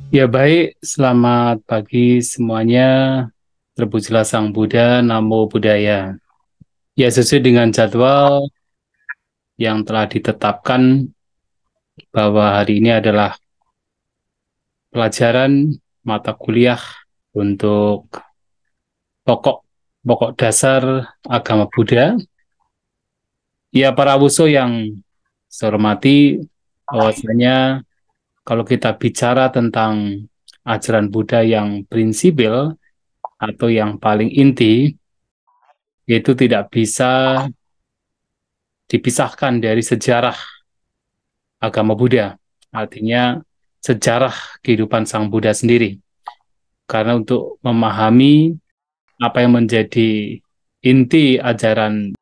Ya baik, selamat pagi semuanya. Terpujilah Sang Buddha, Namo Buddhaya. Ya sesuai dengan jadwal yang telah ditetapkan bahwa hari ini adalah pelajaran mata kuliah untuk pokok pokok dasar agama Buddha. Ya para wuso yang saya hormati, bahwasanya kalau kita bicara tentang ajaran Buddha yang prinsipil atau yang paling inti, itu tidak bisa dipisahkan dari sejarah agama Buddha, artinya sejarah kehidupan Sang Buddha sendiri. Karena untuk memahami apa yang menjadi inti ajaran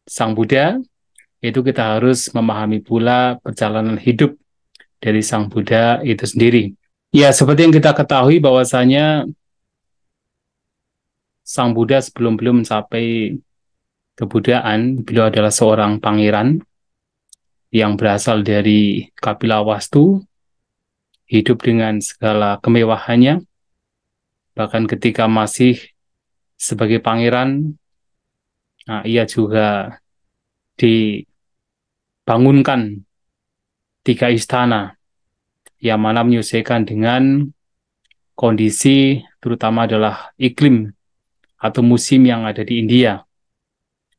Sang Buddha, itu kita harus memahami pula perjalanan hidup dari Sang Buddha itu sendiri. Ya, seperti yang kita ketahui bahwasanya Sang Buddha sebelum belum mencapai kebudayaan, beliau adalah seorang pangeran yang berasal dari Kapilawastu, hidup dengan segala kemewahannya, bahkan ketika masih sebagai pangeran, nah, ia juga dibangunkan 3 istana yang mana menyesuaikan dengan kondisi terutama adalah iklim atau musim yang ada di India.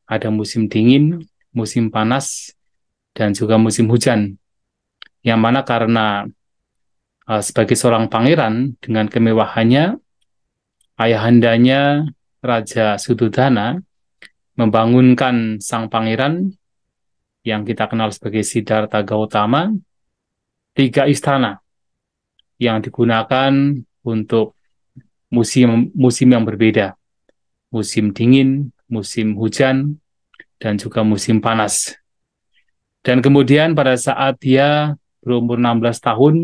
Ada musim dingin, musim panas, dan juga musim hujan. Yang mana karena sebagai seorang pangeran dengan kemewahannya, ayahandanya Raja Sudodana membangunkan sang pangeran yang kita kenal sebagai Siddhartha Gautama, 3 istana yang digunakan untuk musim musim yang berbeda, musim dingin, musim hujan, dan juga musim panas. Dan kemudian pada saat dia berumur 16 tahun,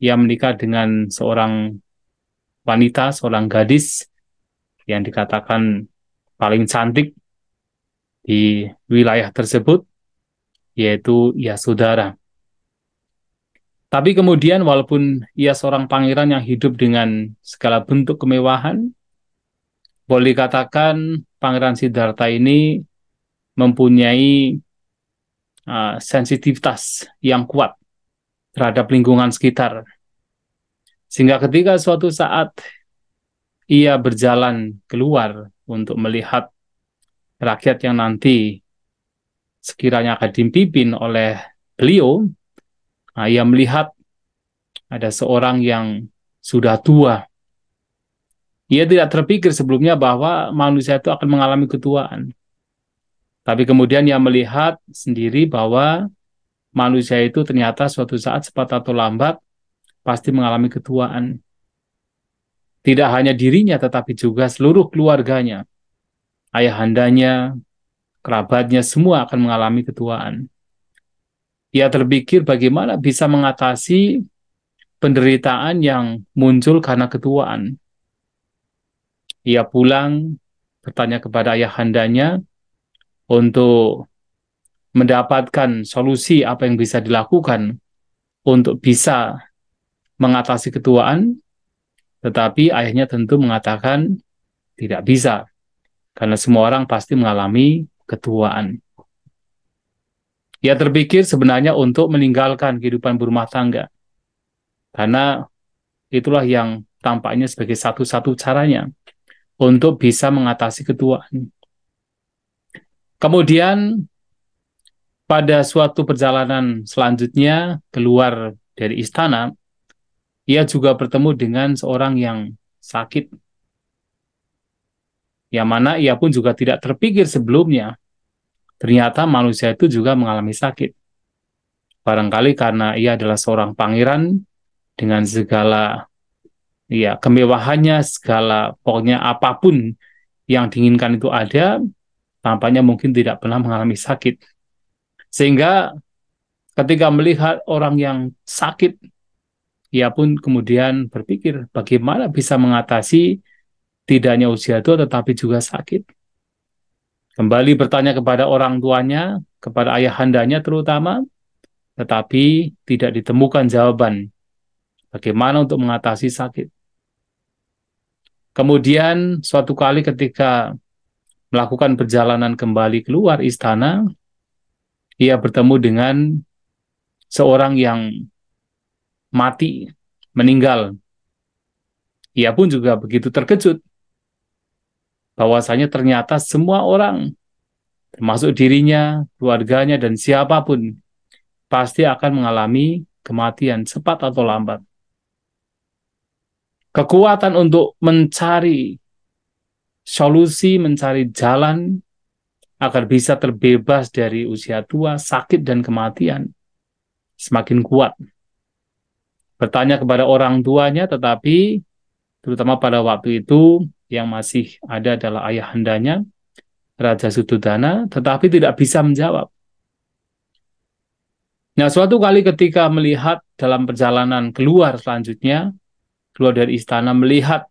ia menikah dengan seorang wanita, seorang gadis yang dikatakan paling cantik di wilayah tersebut, yaitu Yasodhara. Tapi kemudian walaupun ia seorang pangeran yang hidup dengan segala bentuk kemewahan, boleh dikatakan Pangeran Siddhartha ini mempunyai sensitivitas yang kuat terhadap lingkungan sekitar. Sehingga ketika suatu saat ia berjalan keluar untuk melihat rakyat yang nanti sekiranya akan dipimpin oleh beliau, ia melihat ada seorang yang sudah tua. Ia tidak terpikir sebelumnya bahwa manusia itu akan mengalami ketuaan. Tapi kemudian ia melihat sendiri bahwa manusia itu ternyata suatu saat cepat atau lambat pasti mengalami ketuaan. Tidak hanya dirinya, tetapi juga seluruh keluarganya, ayahandanya, kerabatnya, semua akan mengalami ketuaan. Ia terpikir bagaimana bisa mengatasi penderitaan yang muncul karena ketuaan. Ia pulang, bertanya kepada ayahandanya untuk mendapatkan solusi apa yang bisa dilakukan untuk bisa mengatasi ketuaan, tetapi ayahnya tentu mengatakan tidak bisa, karena semua orang pasti mengalami ketuaan. Ia terpikir sebenarnya untuk meninggalkan kehidupan berumah tangga, karena itulah yang tampaknya sebagai satu-satu caranya untuk bisa mengatasi ketuaan. Kemudian pada suatu perjalanan selanjutnya keluar dari istana, ia juga bertemu dengan seorang yang sakit, yang mana ia pun juga tidak terpikir sebelumnya, ternyata manusia itu juga mengalami sakit. Barangkali karena ia adalah seorang pangeran dengan segala ya kemewahannya, segala pokoknya apapun yang diinginkan itu ada, tampaknya mungkin tidak pernah mengalami sakit. Sehingga ketika melihat orang yang sakit, ia pun kemudian berpikir bagaimana bisa mengatasi tidak hanya usia tua tetapi juga sakit. Kembali bertanya kepada orang tuanya, kepada ayahandanya terutama, tetapi tidak ditemukan jawaban bagaimana untuk mengatasi sakit. Kemudian suatu kali ketika melakukan perjalanan kembali keluar istana, ia bertemu dengan seorang yang mati, meninggal. Ia pun juga begitu terkejut bahwasanya ternyata semua orang, termasuk dirinya, keluarganya, dan siapapun, pasti akan mengalami kematian cepat atau lambat. Kekuatan untuk mencari solusi, mencari jalan agar bisa terbebas dari usia tua, sakit, dan kematian semakin kuat. Bertanya kepada orang tuanya, tetapi terutama pada waktu itu yang masih ada adalah ayahandanya, Raja Sudodana, tetapi tidak bisa menjawab. Nah, suatu kali ketika melihat dalam perjalanan keluar selanjutnya, keluar dari istana, melihat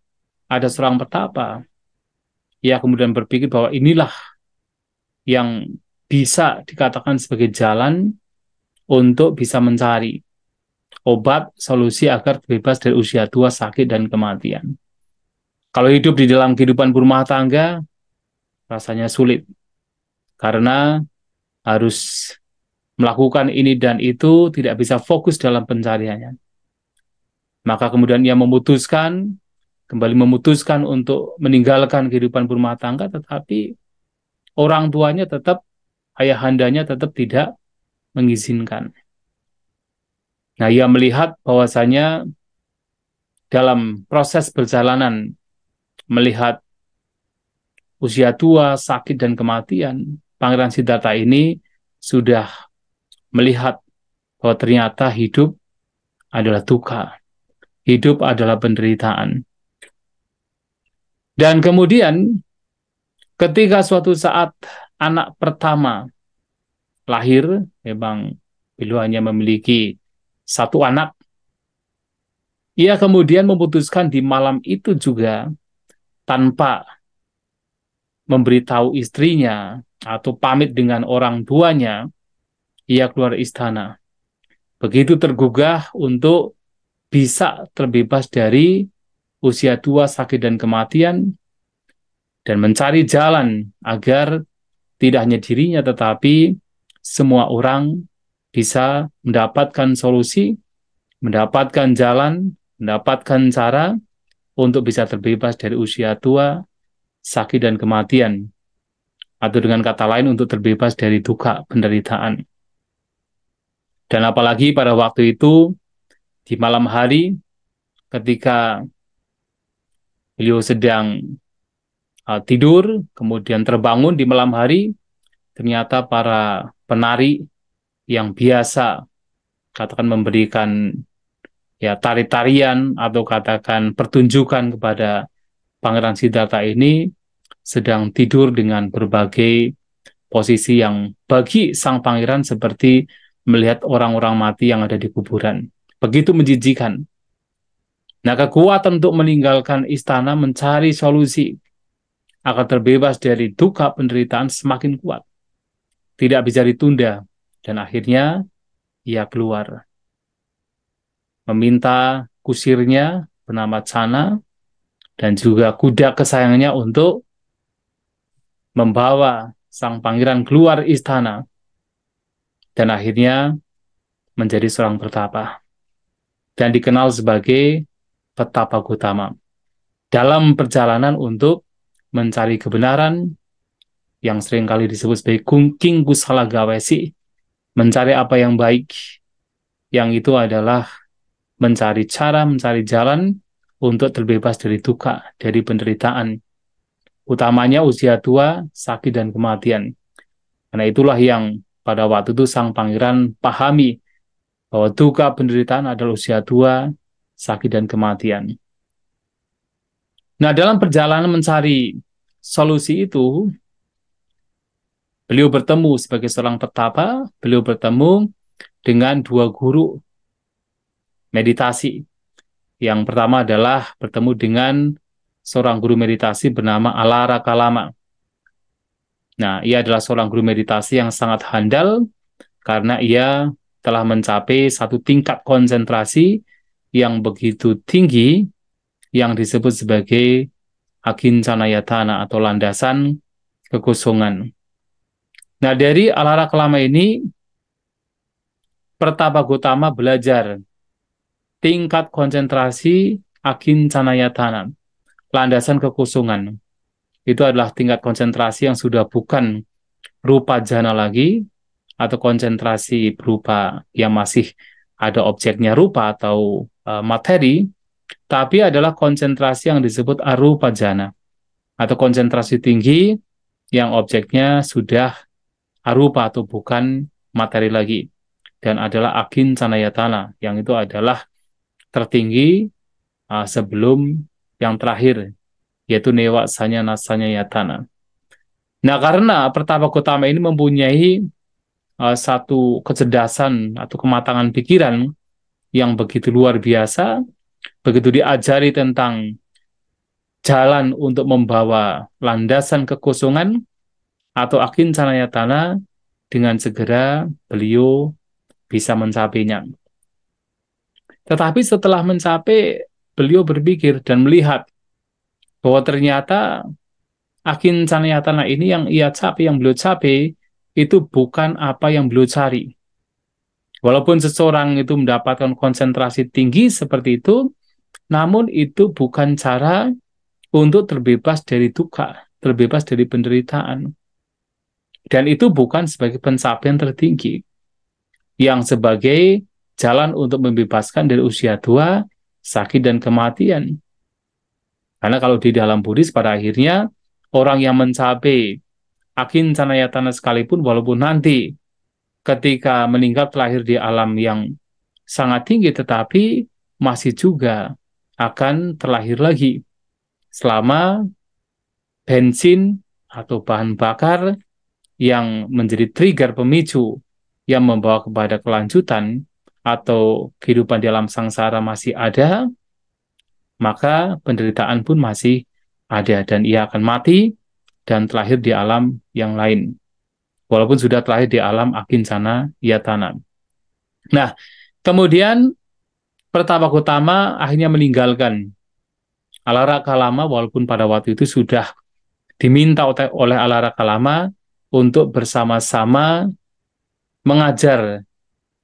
ada seorang petapa, ia kemudian berpikir bahwa inilah yang bisa dikatakan sebagai jalan untuk bisa mencari obat, solusi agar bebas dari usia tua, sakit, dan kematian. Kalau hidup di dalam kehidupan berumah tangga, rasanya sulit, karena harus melakukan ini dan itu, tidak bisa fokus dalam pencariannya. Maka kemudian ia kembali memutuskan untuk meninggalkan kehidupan berumah tangga, tetapi orang tuanya tetap, ayahandanya tetap tidak mengizinkan. Nah, ia melihat bahwasanya dalam proses perjalanan melihat usia tua, sakit, dan kematian, Pangeran Siddhartha ini sudah melihat bahwa ternyata hidup adalah duka, hidup adalah penderitaan. Dan kemudian ketika suatu saat anak pertama lahir, memang beliau hanya memiliki satu anak, ia kemudian memutuskan di malam itu juga tanpa memberitahu istrinya atau pamit dengan orang tuanya, ia keluar istana. Begitu tergugah untuk bisa terbebas dari usia tua, sakit, dan kematian, dan mencari jalan agar tidak hanya dirinya tetapi semua orang bisa mendapatkan solusi, mendapatkan jalan, mendapatkan cara untuk bisa terbebas dari usia tua, sakit, dan kematian. Atau dengan kata lain untuk terbebas dari duka, penderitaan. Dan apalagi pada waktu itu, di malam hari, ketika beliau sedang tidur, kemudian terbangun di malam hari, ternyata para penari yang biasa katakan memberikan ya tari-tarian atau katakan pertunjukan kepada Pangeran Siddhartha ini sedang tidur dengan berbagai posisi yang bagi sang pangeran seperti melihat orang-orang mati yang ada di kuburan. Begitu menjijikan. Nah, kekuatan untuk meninggalkan istana mencari solusi agar terbebas dari duka penderitaan semakin kuat. Tidak bisa ditunda. Dan akhirnya ia keluar. Meminta kusirnya bernama Chana dan juga kuda kesayangannya untuk membawa sang pangeran keluar istana. Dan akhirnya menjadi seorang petapa. Dan dikenal sebagai Petapa Gotama. Dalam perjalanan untuk mencari kebenaran yang seringkali disebut sebagai King Kusala Gawesi, mencari apa yang baik, yang itu adalah mencari cara, mencari jalan untuk terbebas dari duka, dari penderitaan, utamanya usia tua, sakit, dan kematian. Karena itulah yang pada waktu itu sang pangeran pahami bahwa duka penderitaan adalah usia tua, sakit, dan kematian. Nah, dalam perjalanan mencari solusi itu, beliau bertemu sebagai seorang petapa, beliau bertemu dengan dua guru meditasi. Yang pertama adalah bertemu dengan seorang guru meditasi bernama Alara Kalama. Nah, ia adalah seorang guru meditasi yang sangat handal karena ia telah mencapai satu tingkat konsentrasi yang begitu tinggi yang disebut sebagai akincanayatana atau landasan kekosongan. Nah, dari Alara Kalama ini Pertapagotama belajar tingkat konsentrasi akincanayatana, landasan kekosongan. Itu adalah tingkat konsentrasi yang sudah bukan rupa jana lagi, atau konsentrasi berupa yang masih ada objeknya rupa atau materi, tapi adalah konsentrasi yang disebut arupa jana, atau konsentrasi tinggi yang objeknya sudah arupa atau bukan materi lagi, dan adalah akincanayatana, yang itu adalah tertinggi sebelum yang terakhir, yaitu newa sanya nasanya yatana. Nah, karena Pertapagotama ini mempunyai satu kecerdasan atau kematangan pikiran yang begitu luar biasa, begitu diajari tentang jalan untuk membawa landasan kekosongan atau akincanayatana, dengan segera beliau bisa mencapainya. Tetapi setelah mencapai, beliau berpikir dan melihat bahwa ternyata akincanayatana ini yang ia capai, yang beliau capai, itu bukan apa yang beliau cari. Walaupun seseorang itu mendapatkan konsentrasi tinggi seperti itu, namun itu bukan cara untuk terbebas dari duka, terbebas dari penderitaan. Dan itu bukan sebagai pencapaian tertinggi, yang sebagai jalan untuk membebaskan dari usia tua, sakit, dan kematian. Karena kalau di dalam Buddhis, pada akhirnya orang yang mencapai akincanayatana sekalipun, walaupun nanti ketika meninggal terlahir di alam yang sangat tinggi, tetapi masih juga akan terlahir lagi selama bensin atau bahan bakar yang menjadi trigger pemicu yang membawa kepada kelanjutan atau kehidupan di alam sangsara masih ada, maka penderitaan pun masih ada, dan ia akan mati dan terlahir di alam yang lain, walaupun sudah terlahir di alam akincana yatana. Nah, kemudian Pertapagotama akhirnya meninggalkan Alara Kalama, walaupun pada waktu itu sudah diminta oleh Alara Kalama untuk bersama-sama mengajar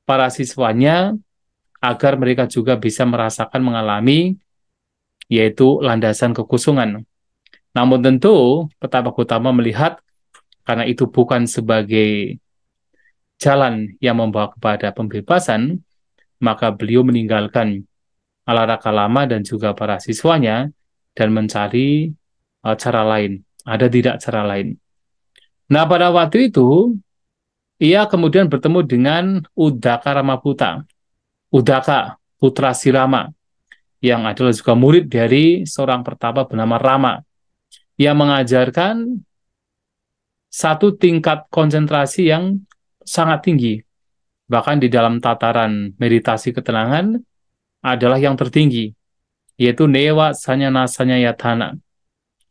para siswanya agar mereka juga bisa merasakan, mengalami, yaitu landasan kekosongan. Namun tentu Pertapagotama melihat karena itu bukan sebagai jalan yang membawa kepada pembebasan, maka beliau meninggalkan Alara Kalama dan juga para siswanya dan mencari cara lain. Ada tidak cara lain? Nah, pada waktu itu ia kemudian bertemu dengan Udaka Ramaputa, Udaka putra si Rama, yang adalah juga murid dari seorang pertapa bernama Rama, yang mengajarkan satu tingkat konsentrasi yang sangat tinggi. Bahkan di dalam tataran meditasi ketenangan adalah yang tertinggi, yaitu Newa Sanyana Sanyayatana.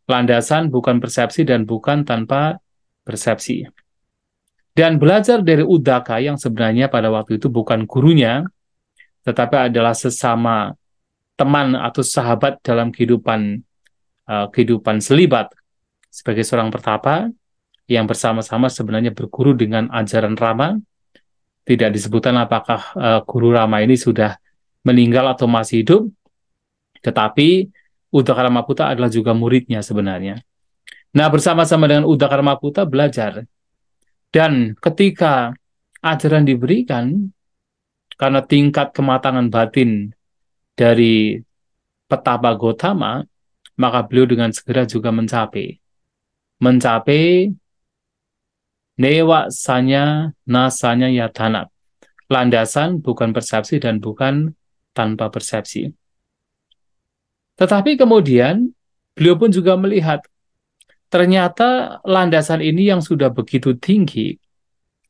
Landasan bukan persepsi dan bukan tanpa persepsi. Dan belajar dari Udaka yang sebenarnya pada waktu itu bukan gurunya, tetapi adalah sesama teman atau sahabat dalam kehidupan selibat sebagai seorang pertapa yang bersama-sama sebenarnya berguru dengan ajaran Rama. Tidak disebutkan apakah guru Rama ini sudah meninggal atau masih hidup, tetapi Udaka Ramaputa adalah juga muridnya sebenarnya. Nah, bersama-sama dengan Udaka Ramaputa belajar. Dan ketika ajaran diberikan, karena tingkat kematangan batin dari Pertapagotama, maka beliau dengan segera juga mencapai Newa Sanya Nasanya Yatana, landasan bukan persepsi dan bukan tanpa persepsi. Tetapi kemudian beliau pun juga melihat ternyata landasan ini yang sudah begitu tinggi,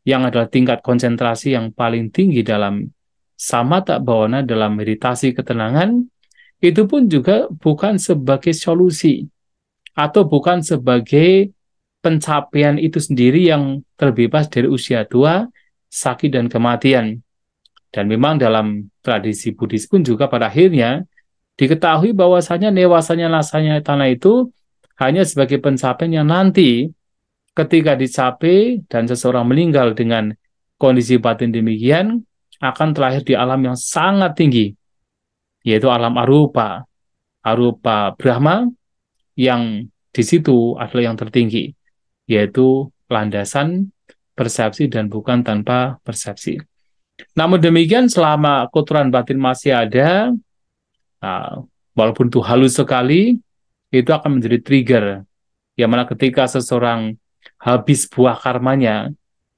yang adalah tingkat konsentrasi yang paling tinggi dalam samatha bhavana, dalam meditasi ketenangan, itu pun juga bukan sebagai solusi atau bukan sebagai pencapaian itu sendiri yang terbebas dari usia tua, sakit, dan kematian. Dan memang dalam tradisi Buddhis pun juga pada akhirnya diketahui bahwasanya newasanya nasanya tanah itu hanya sebagai pencapaian yang nanti ketika dicapai dan seseorang meninggal dengan kondisi batin demikian akan terlahir di alam yang sangat tinggi, yaitu alam arupa, arupa Brahma yang di situ adalah yang tertinggi, yaitu landasan persepsi dan bukan tanpa persepsi. Namun demikian selama kotoran batin masih ada, nah, walaupun itu halus sekali, itu akan menjadi trigger, yang mana ketika seseorang habis buah karmanya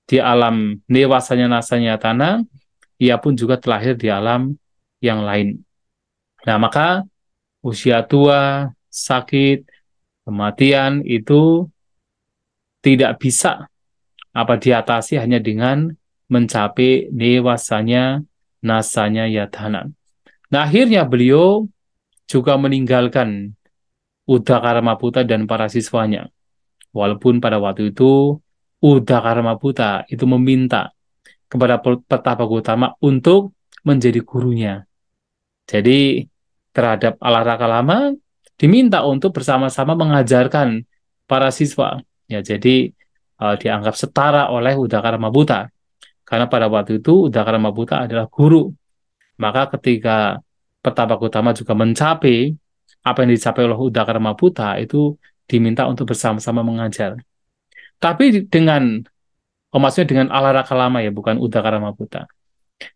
di alam newasanya nasanya tanah, ia pun juga terlahir di alam yang lain. Nah, maka usia tua, sakit, kematian itu tidak bisa diatasi hanya dengan mencapai dewasanya nasanya yatana. Nah, akhirnya beliau juga meninggalkan Uddakaramaputra dan para siswanya. Walaupun pada waktu itu Uddakaramaputra itu meminta kepada Pertapa Gautama untuk menjadi gurunya. Jadi terhadap Alaraka Lama diminta untuk bersama-sama mengajarkan para siswa. Ya, jadi dianggap setara oleh Uddakaramaputra. Karena pada waktu itu Uddakaramaputra adalah guru. Maka ketika Pertapa Gautama juga mencapai apa yang dicapai oleh Uddakaramaputra itu diminta untuk bersama-sama mengajar. Tapi dengan, maksudnya dengan Alaraka Lama ya, bukan Uddakaramaputra.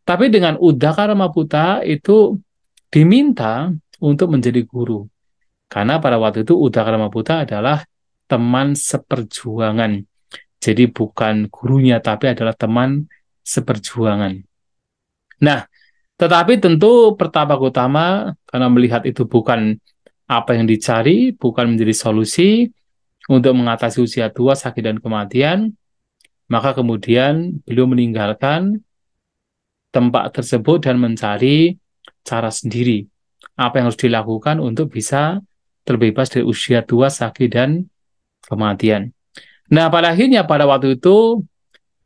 Tapi dengan Uddakaramaputra itu diminta untuk menjadi guru. Karena pada waktu itu Uddakaramaputra adalah teman seperjuangan. Jadi bukan gurunya, tapi adalah teman seperjuangan. Nah, tetapi tentu Pertapa Gautama karena melihat itu bukan apa yang dicari, bukan menjadi solusi untuk mengatasi usia tua, sakit, dan kematian, maka kemudian beliau meninggalkan tempat tersebut dan mencari cara sendiri. Apa yang harus dilakukan untuk bisa terbebas dari usia tua, sakit, dan kematian. Nah, pada akhirnya pada waktu itu,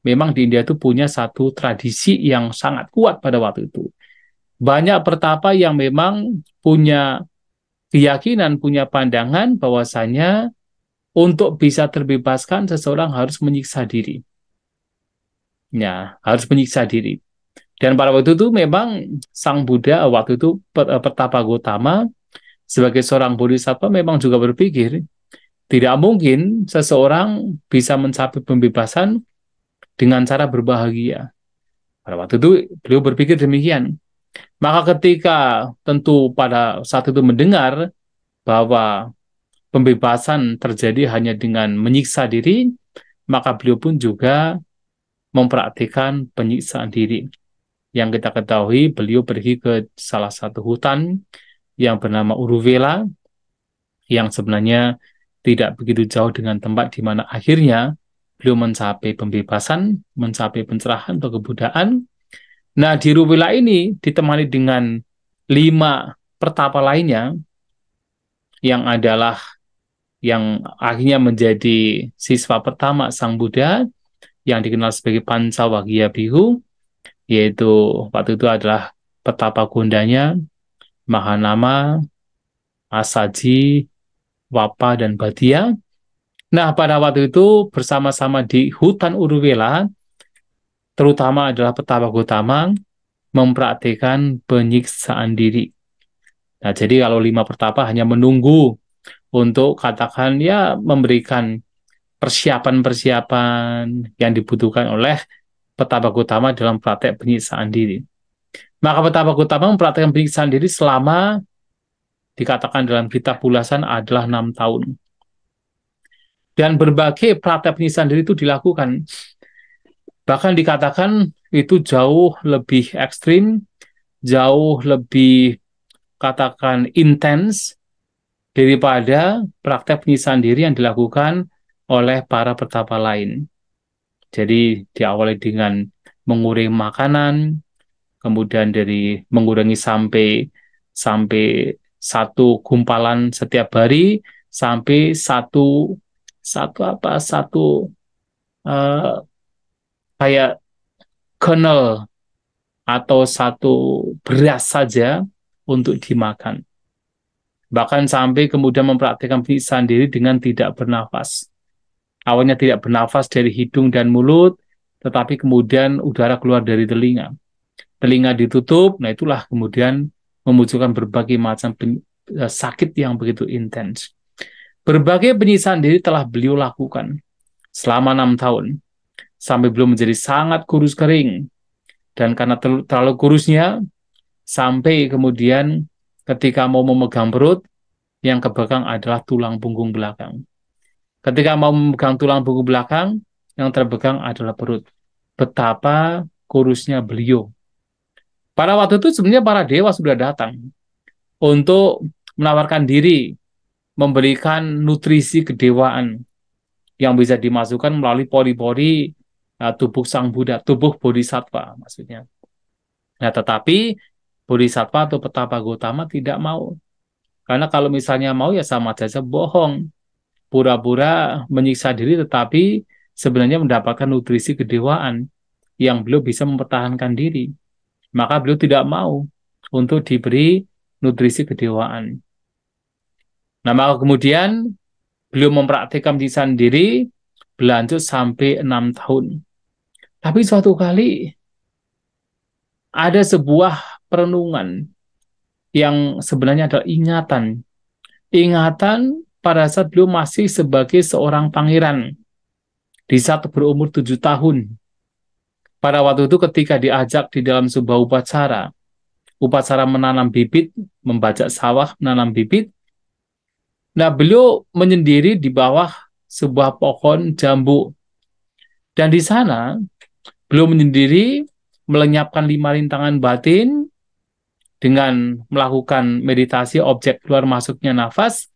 memang di India itu punya satu tradisi yang sangat kuat pada waktu itu. Banyak pertapa yang memang punya keyakinan, punya pandangan bahwasanya untuk bisa terbebaskan seseorang harus menyiksa diri. Ya, harus menyiksa diri. Dan pada waktu itu memang Sang Buddha waktu itu Pertapa Gautama sebagai seorang bodhisattva memang juga berpikir tidak mungkin seseorang bisa mencapai pembebasan dengan cara berbahagia. Pada waktu itu beliau berpikir demikian. Maka ketika tentu pada saat itu mendengar bahwa pembebasan terjadi hanya dengan menyiksa diri, maka beliau pun juga mempraktikkan penyiksaan diri. Yang kita ketahui, beliau pergi ke salah satu hutan yang bernama Uruvela, yang sebenarnya tidak begitu jauh dengan tempat di mana akhirnya beliau mencapai pembebasan, mencapai pencerahan atau kebudayaan. Nah, di Uruvela ini ditemani dengan 5 pertapa lainnya, yang adalah yang akhirnya menjadi siswa pertama Sang Buddha, yang dikenal sebagai Pancawagya Bhikkhu, yaitu waktu itu adalah petapa Gondanya, Mahanama, Asaji, Wapa, dan Badia. Nah, pada waktu itu bersama-sama di hutan Uruvela, terutama adalah petapa Gautama, mempraktikkan penyiksaan diri. Nah, jadi kalau 5 pertapa hanya menunggu untuk katakan ya memberikan persiapan-persiapan yang dibutuhkan oleh petapa Gautama dalam praktek penyiksaan diri. Maka petapa Gautama mempraktikkan penyiksaan diri selama dikatakan dalam kitab Ulasan adalah 6 tahun. Dan berbagai praktek penyiksaan diri itu dilakukan. Bahkan dikatakan itu jauh lebih ekstrim, jauh lebih katakan intens daripada praktek penyiksaan diri yang dilakukan oleh para pertapa lain. Jadi diawali dengan mengurangi makanan, kemudian dari mengurangi sampai sampai 1 gumpalan setiap hari, sampai satu satu apa satu eh, kayak kernel atau satu beras saja untuk dimakan. Bahkan sampai kemudian mempraktikkan penyiksaan diri dengan tidak bernafas. Awalnya tidak bernafas dari hidung dan mulut, tetapi kemudian udara keluar dari telinga. Telinga ditutup, nah itulah kemudian memunculkan berbagai macam sakit yang begitu intens. Berbagai penyiksaan diri telah beliau lakukan selama 6 tahun, sampai beliau menjadi sangat kurus kering. Dan karena terlalu kurusnya, sampai kemudian ketika mau memegang perut, yang ke belakang adalah tulang punggung belakang. Ketika mau memegang tulang punggung belakang, yang terpegang adalah perut. Betapa kurusnya beliau. Pada waktu itu sebenarnya para dewa sudah datang untuk menawarkan diri, memberikan nutrisi kedewaan yang bisa dimasukkan melalui pori-pori tubuh sang Buddha, tubuh Bodhisattva maksudnya. Nah, tetapi Bodhisattva atau Petapa Gautama tidak mau. Karena kalau misalnya mau ya sama saja bohong. Pura-pura menyiksa diri tetapi sebenarnya mendapatkan nutrisi kedewaan yang belum bisa mempertahankan diri. Maka beliau tidak mau untuk diberi nutrisi kedewaan. Nah, maka kemudian beliau mempraktikkan penyiksaan diri berlanjut sampai 6 tahun. Tapi suatu kali ada sebuah perenungan yang sebenarnya adalah ingatan. Ingatan pada saat beliau masih sebagai seorang pangeran di saat berumur 7 tahun. Pada waktu itu ketika diajak di dalam sebuah upacara menanam bibit, membajak sawah, menanam bibit. Nah, beliau menyendiri di bawah sebuah pohon jambu. Dan di sana, beliau menyendiri melenyapkan 5 rintangan batin dengan melakukan meditasi objek keluar masuknya nafas,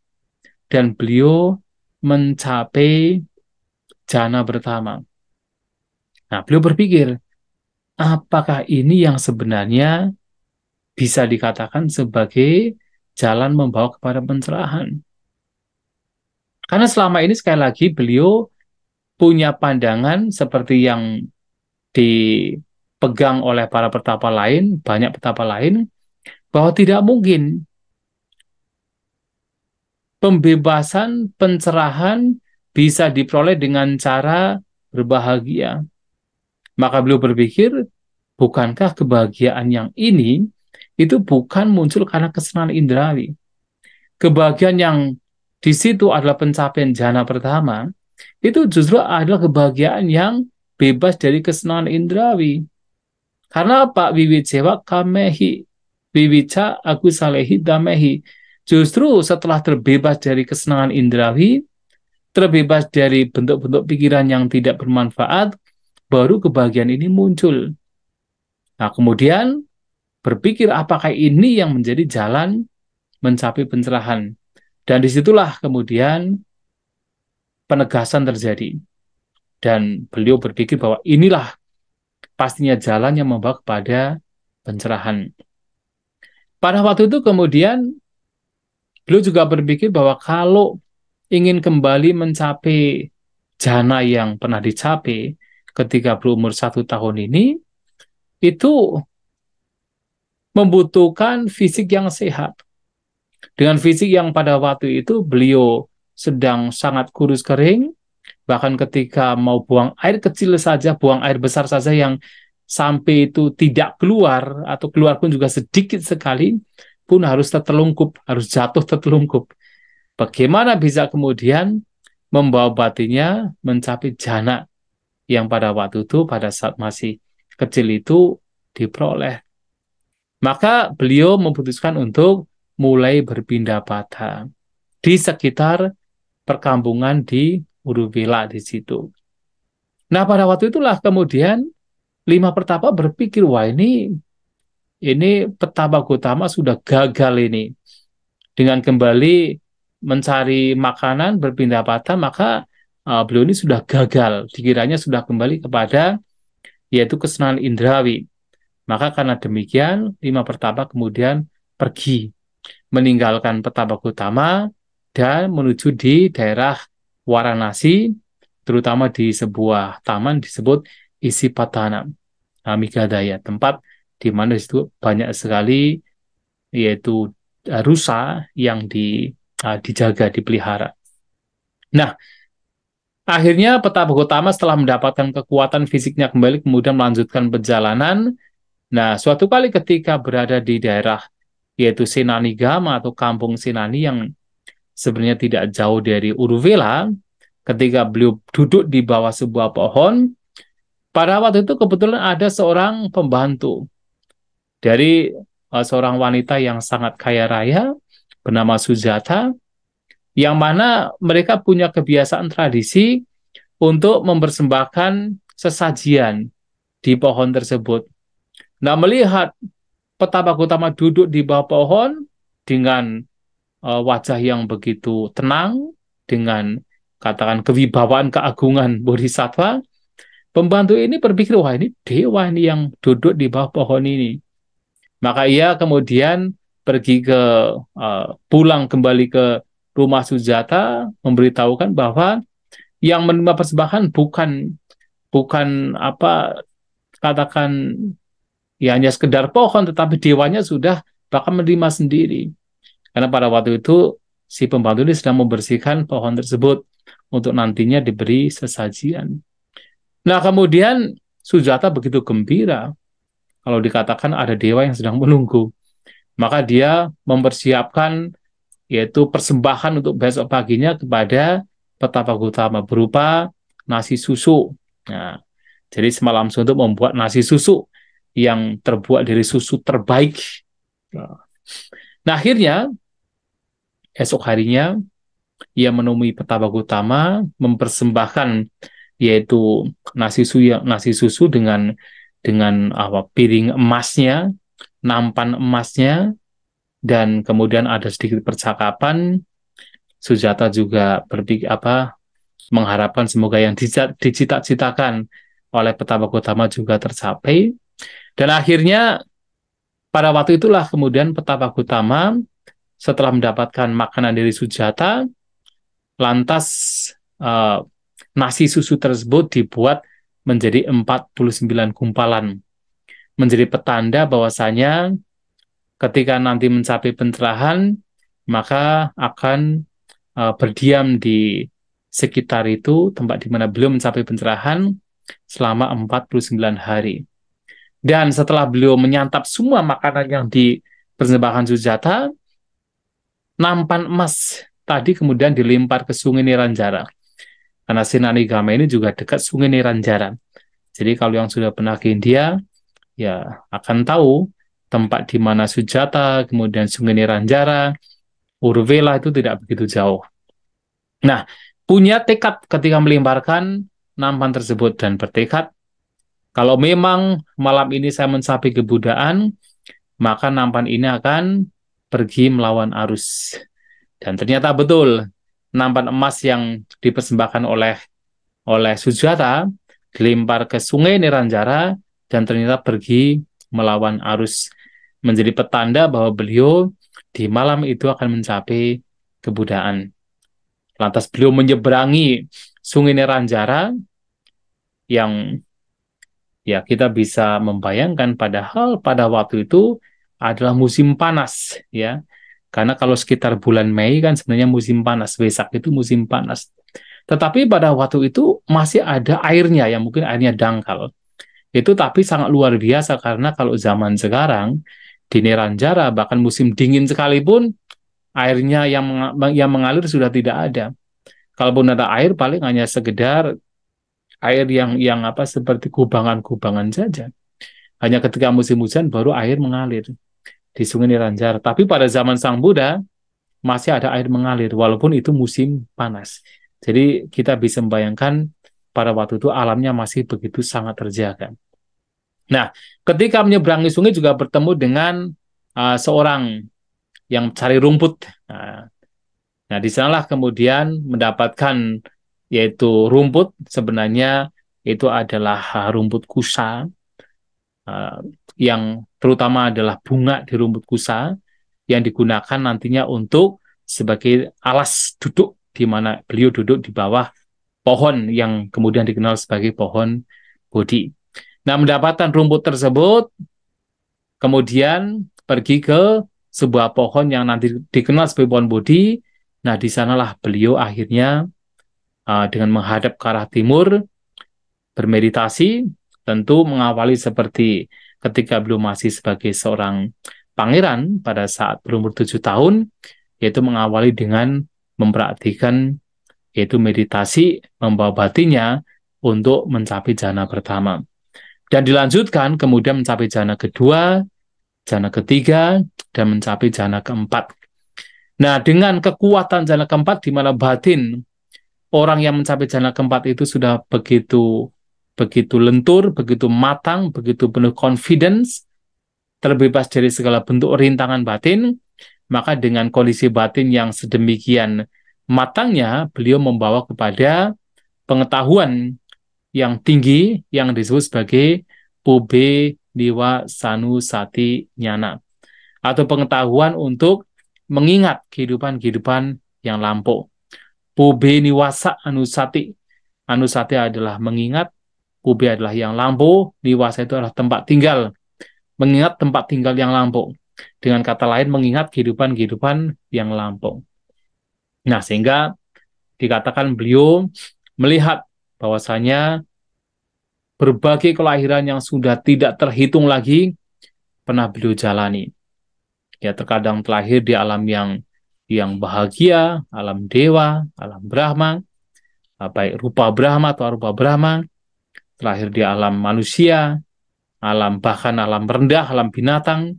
dan beliau mencapai jana pertama. Nah, beliau berpikir, apakah ini yang sebenarnya bisa dikatakan sebagai jalan membawa kepada pencerahan? Karena selama ini sekali lagi beliau punya pandangan seperti yang dipegang oleh para petapa lain, banyak petapa lain, bahwa tidak mungkin pembebasan, pencerahan bisa diperoleh dengan cara berbahagia. Maka beliau berpikir, bukankah kebahagiaan yang ini itu bukan muncul karena kesenangan indrawi? Kebahagiaan yang di situ adalah pencapaian jana pertama, itu justru adalah kebahagiaan yang bebas dari kesenangan indrawi. Karena apa? Wiwicewa kamehi, wiwica aku salehi damehi. Justru setelah terbebas dari kesenangan indrawi, terbebas dari bentuk-bentuk pikiran yang tidak bermanfaat, baru kebahagiaan ini muncul. Nah, kemudian berpikir apakah ini yang menjadi jalan mencapai pencerahan. Dan disitulah kemudian penegasan terjadi. Dan beliau berpikir bahwa inilah pastinya jalan yang membawa kepada pencerahan. Pada waktu itu kemudian beliau juga berpikir bahwa kalau ingin kembali mencapai jana yang pernah dicapai ketika berumur 1 tahun ini, itu membutuhkan fisik yang sehat. Dengan fisik yang pada waktu itu beliau sedang sangat kurus kering, bahkan ketika mau buang air kecil saja, buang air besar saja yang sampai itu tidak keluar, atau keluar pun juga sedikit sekali, pun harus tertelungkup, harus jatuh tertelungkup. Bagaimana bisa kemudian membawa batinnya mencapai jana yang pada waktu itu, pada saat masih kecil itu diperoleh. Maka beliau memutuskan untuk mulai berpindah patah di sekitar perkampungan di Uruvela di situ. Nah, pada waktu itulah kemudian 5 petapa berpikir, wah ini Petapa Gautama sudah gagal ini. Dengan kembali mencari makanan, berpindah patah, maka beliau ini sudah gagal. Dikiranya sudah kembali kepada yaitu kesenangan indrawi. Maka karena demikian, 5 petapa kemudian pergi meninggalkan Petapa Gautama dan menuju di daerah Varanasi, terutama di sebuah taman disebut Isipatana, Migadaya, tempat di mana di situ banyak sekali yaitu rusa yang dijaga, dipelihara. Nah, akhirnya Petapa Gotama setelah mendapatkan kekuatan fisiknya kembali, kemudian melanjutkan perjalanan. Nah, suatu kali ketika berada di daerah yaitu Senanigama atau kampung Senani yang sebenarnya tidak jauh dari Uruvela, ketika beliau duduk di bawah sebuah pohon, pada waktu itu kebetulan ada seorang pembantu dari seorang wanita yang sangat kaya raya bernama Sujata, yang mana mereka punya kebiasaan tradisi untuk mempersembahkan sesajian di pohon tersebut. Nah, melihat Petapa Gotama duduk di bawah pohon dengan wajah yang begitu tenang, dengan katakan kewibawaan, keagungan bodhisattva, pembantu ini berpikir, wah ini dewa ini yang duduk di bawah pohon ini. Maka ia kemudian pergi pulang kembali ke rumah Sujata, memberitahukan bahwa yang menerima persembahan bukan bukan apa katakan ya hanya sekedar pohon, tetapi dewanya sudah bahkan menerima sendiri. Karena pada waktu itu si pembantu ini sedang membersihkan pohon tersebut untuk nantinya diberi sesajian. Nah, kemudian Sujata begitu gembira kalau dikatakan ada dewa yang sedang menunggu. Maka dia mempersiapkan yaitu persembahan untuk besok paginya kepada Petapa Gotama berupa nasi susu. Nah, jadi semalam suntuk membuat nasi susu yang terbuat dari susu terbaik. Nah, akhirnya esok harinya ia menemui Petapa Gotama mempersembahkan yaitu nasi susu dengan piring emasnya, nampan emasnya, dan kemudian ada sedikit percakapan. Sujata juga berpikir mengharapkan semoga yang dicita-citakan oleh Petapa Gotama juga tercapai. Dan akhirnya pada waktu itulah kemudian Petapa Gotama setelah mendapatkan makanan dari Sujata, lantas nasi susu tersebut dibuat menjadi 49 gumpalan. Menjadi petanda bahwasanya ketika nanti mencapai pencerahan, maka akan berdiam di sekitar itu, tempat di mana beliau mencapai pencerahan selama 49 hari. Dan setelah beliau menyantap semua makanan yang dipersembahkan Sujata, nampan emas tadi kemudian dilempar ke Sungai Niranjara. Karena Senanigama ini juga dekat Sungai Niranjara. Jadi kalau yang sudah pernah ke India, ya akan tahu tempat di mana Sujata, kemudian Sungai Niranjara, Uruvela itu tidak begitu jauh. Nah, punya tekad ketika melemparkan nampan tersebut dan bertekad, kalau memang malam ini saya mencapai kebudaan, maka nampan ini akan pergi melawan arus. Dan ternyata betul, nampan emas yang dipersembahkan oleh Sujata dilempar ke Sungai Niranjara dan ternyata pergi melawan arus, menjadi petanda bahwa beliau di malam itu akan mencapai kebudaan. Lantas beliau menyeberangi Sungai Niranjara yang ya kita bisa membayangkan padahal pada waktu itu adalah musim panas ya. Karena kalau sekitar bulan Mei kan sebenarnya musim panas, Wesak itu musim panas. Tetapi pada waktu itu masih ada airnya yang mungkin airnya dangkal. Itu tapi sangat luar biasa karena kalau zaman sekarang di Niranjara bahkan musim dingin sekalipun airnya yang mengalir sudah tidak ada. Kalaupun ada air paling hanya sekedar air yang seperti kubangan-kubangan saja. Hanya ketika musim hujan baru air mengalir di Sungai Niranjara. Tapi pada zaman Sang Buddha masih ada air mengalir walaupun itu musim panas. Jadi kita bisa membayangkan pada waktu itu alamnya masih begitu sangat terjaga. Nah, ketika menyeberangi sungai juga bertemu dengan seorang yang cari rumput. Nah, di sanalah kemudian mendapatkan yaitu rumput, sebenarnya itu adalah rumput kusa, yang terutama adalah bunga di rumput kusa yang digunakan nantinya untuk sebagai alas duduk di mana beliau duduk di bawah pohon yang kemudian dikenal sebagai pohon Bodhi. Nah, mendapatkan rumput tersebut, kemudian pergi ke sebuah pohon yang nanti dikenal sebagai pohon Bodhi. Nah, di sanalah beliau akhirnya dengan menghadap ke arah timur, bermeditasi, tentu mengawali seperti ketika belum masih sebagai seorang pangeran pada saat berumur 7 tahun, yaitu mengawali dengan mempraktikkan yaitu meditasi membawa batinnya untuk mencapai jana pertama. Dan dilanjutkan kemudian mencapai jana kedua, jana ketiga, dan mencapai jana keempat. Nah, dengan kekuatan jana keempat di mana batin orang yang mencapai jana keempat itu sudah begitu lentur, begitu matang, begitu penuh confidence, terbebas dari segala bentuk rintangan batin, maka dengan kondisi batin yang sedemikian matangnya, beliau membawa kepada pengetahuan yang tinggi yang disebut sebagai Pube Niwa Sanusati Nyana, atau pengetahuan untuk mengingat kehidupan-kehidupan yang lampau. Pube Niwasa Anusati. Anusati adalah mengingat, Pube adalah yang lampau, Niwasa itu adalah tempat tinggal. Mengingat tempat tinggal yang lampau. Dengan kata lain, mengingat kehidupan-kehidupan yang lampau. Nah, sehingga dikatakan beliau melihat bahwasanya berbagai kelahiran yang sudah tidak terhitung lagi pernah beliau jalani. Ya, terkadang terlahir di alam yang bahagia, alam dewa, alam Brahma, baik rupa Brahma atau arupa Brahma, terlahir di alam manusia, bahkan alam rendah, alam binatang,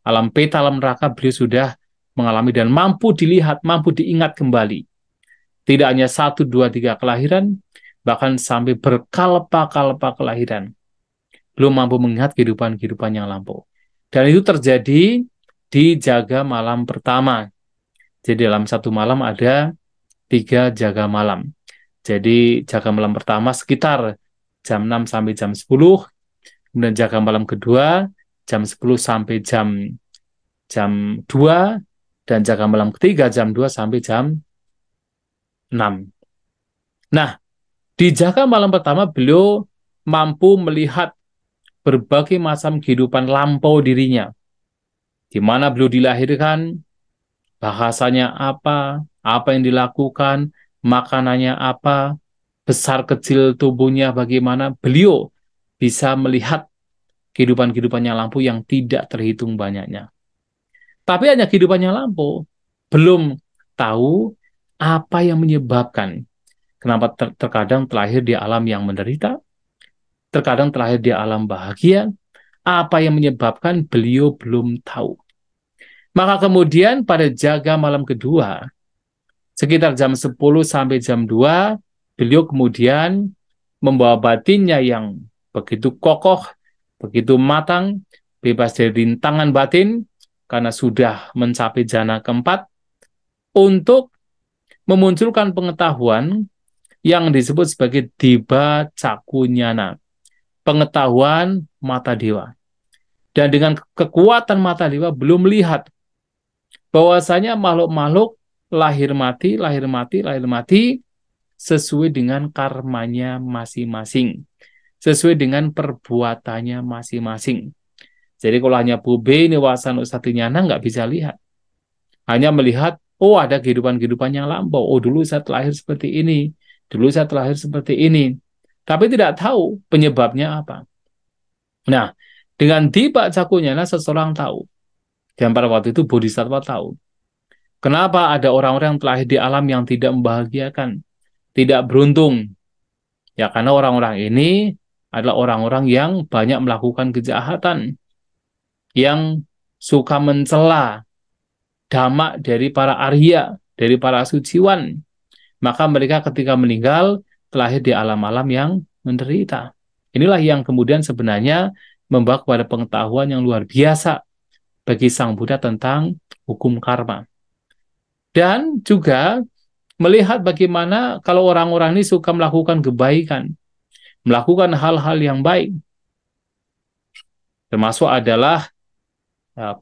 alam peta, alam neraka, beliau sudah mengalami dan mampu dilihat, mampu diingat kembali. Tidak hanya 1, 2, 3 kelahiran, bahkan sampai berkalpa-kalpa kelahiran. Belum mampu mengingat kehidupan-kehidupan yang lampau. Dan itu terjadi di jaga malam pertama. Jadi dalam satu malam ada 3 jaga malam. Jadi jaga malam pertama sekitar jam 6 sampai jam 10, kemudian jaga malam kedua jam 10 sampai jam 2, dan jaga malam ketiga jam 2 sampai jam 6. Nah, di jaga malam pertama beliau mampu melihat berbagai macam kehidupan lampau dirinya. Di mana beliau dilahirkan, bahasanya apa yang dilakukan, makanannya apa, besar kecil tubuhnya bagaimana, beliau bisa melihat kehidupan-kehidupan yang lampau yang tidak terhitung banyaknya. Tapi hanya kehidupan yang lampau, belum tahu apa yang menyebabkan kenapa terkadang terlahir di alam yang menderita, terkadang terlahir di alam bahagia, apa yang menyebabkan beliau belum tahu. Maka kemudian pada jaga malam kedua, sekitar jam 10 sampai jam 2, beliau kemudian membawa batinnya yang begitu kokoh, begitu matang, bebas dari rintangan batin, karena sudah mencapai jana keempat, untuk memunculkan pengetahuan yang disebut sebagai Diba Cakunyana, pengetahuan mata dewa. Dan dengan kekuatan mata dewa belum melihat bahwasanya makhluk-makhluk lahir mati sesuai dengan karmanya masing-masing, sesuai dengan perbuatannya masing-masing. Jadi kalau hanya Pube Niwa Sanusati Nyana nggak bisa lihat. Hanya melihat, oh ada kehidupan-kehidupan yang lampau, oh dulu saya lahir seperti ini, dulu saya lahir seperti ini. Tapi tidak tahu penyebabnya apa. Nah, dengan Diba Cakunyana seseorang tahu. Dan pada waktu itu Bodhisattva tahu. Kenapa ada orang-orang yang terlahir di alam yang tidak membahagiakan, tidak beruntung? Ya karena orang-orang ini adalah orang-orang yang banyak melakukan kejahatan, yang suka mencela dhamma dari para Arya, dari para suciwan. Maka mereka ketika meninggal terlahir di alam-alam yang menderita. Inilah yang kemudian sebenarnya membawa kepada pengetahuan yang luar biasa bagi Sang Buddha tentang hukum karma. Dan juga melihat bagaimana kalau orang-orang ini suka melakukan kebaikan, melakukan hal-hal yang baik, termasuk adalah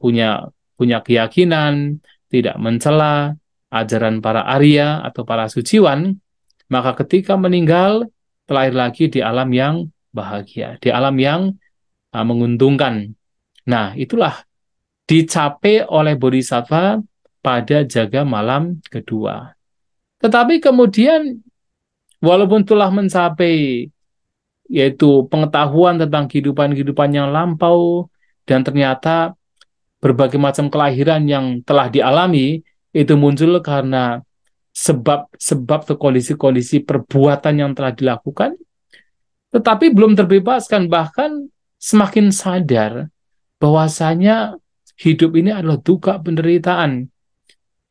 punya keyakinan, tidak mencela ajaran para Arya atau para suciwan, maka ketika meninggal terlahir lagi di alam yang bahagia, di alam yang menguntungkan, Nah, itulah dicapai oleh bodhisattva pada jaga malam kedua. Tetapi kemudian, walaupun telah mencapai yaitu pengetahuan tentang kehidupan-kehidupan yang lampau, dan ternyata berbagai macam kelahiran yang telah dialami, itu muncul karena sebab-sebab atau kondisi-kondisi perbuatan yang telah dilakukan, tetapi belum terbebaskan, bahkan semakin sadar bahwasanya hidup ini adalah duka penderitaan.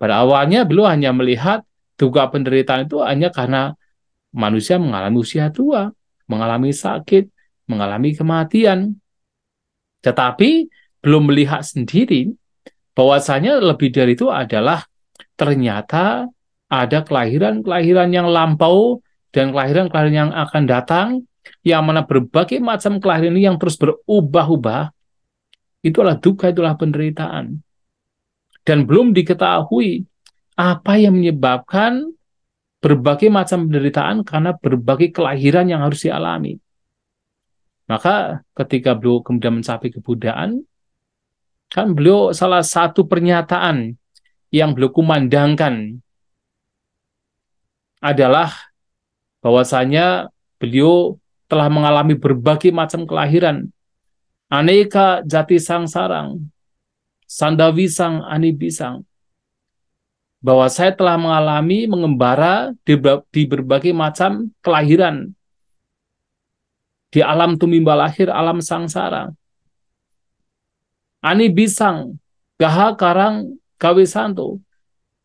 Pada awalnya beliau hanya melihat duka penderitaan itu hanya karena manusia mengalami usia tua, mengalami sakit, mengalami kematian. Tetapi belum melihat sendiri bahwasanya lebih dari itu adalah ternyata ada kelahiran-kelahiran yang lampau dan kelahiran-kelahiran yang akan datang, yang mana berbagai macam kelahiran ini yang terus berubah-ubah, itulah duka, itulah penderitaan. Dan belum diketahui apa yang menyebabkan berbagai macam penderitaan karena berbagai kelahiran yang harus dialami. Maka ketika beliau kemudian mencapai kebudayaan, kan beliau salah satu pernyataan yang beliau kumandangkan adalah bahwasanya beliau telah mengalami berbagai macam kelahiran, aneka jati sangsarang, sandawisang, anibisang, bahwa saya telah mengalami mengembara di berbagai macam kelahiran, di alam tumimba lahir, alam sangsara. Anibisang, gaha karang gawe santo.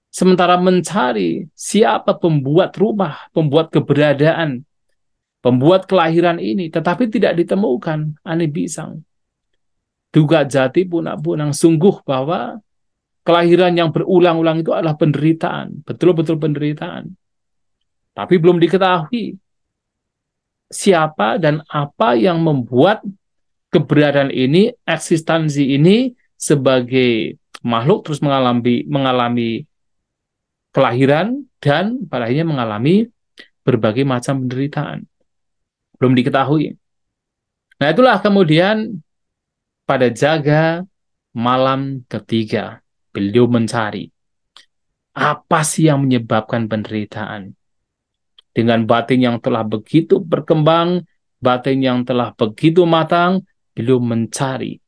Sementara mencari siapa pembuat rumah, pembuat keberadaan, pembuat kelahiran ini, tetapi tidak ditemukan. Anibisang. Duga jati punak-punang, sungguh bahwa kelahiran yang berulang-ulang itu adalah penderitaan, betul-betul penderitaan. Tapi belum diketahui siapa dan apa yang membuat keberadaan ini, eksistensi ini sebagai makhluk terus mengalami kelahiran dan pada akhirnya mengalami berbagai macam penderitaan. Belum diketahui. Nah, itulah kemudian pada jaga malam ketiga, beliau mencari apa sih yang menyebabkan penderitaan. Dengan batin yang telah begitu berkembang, batin yang telah begitu matang, beliau mencari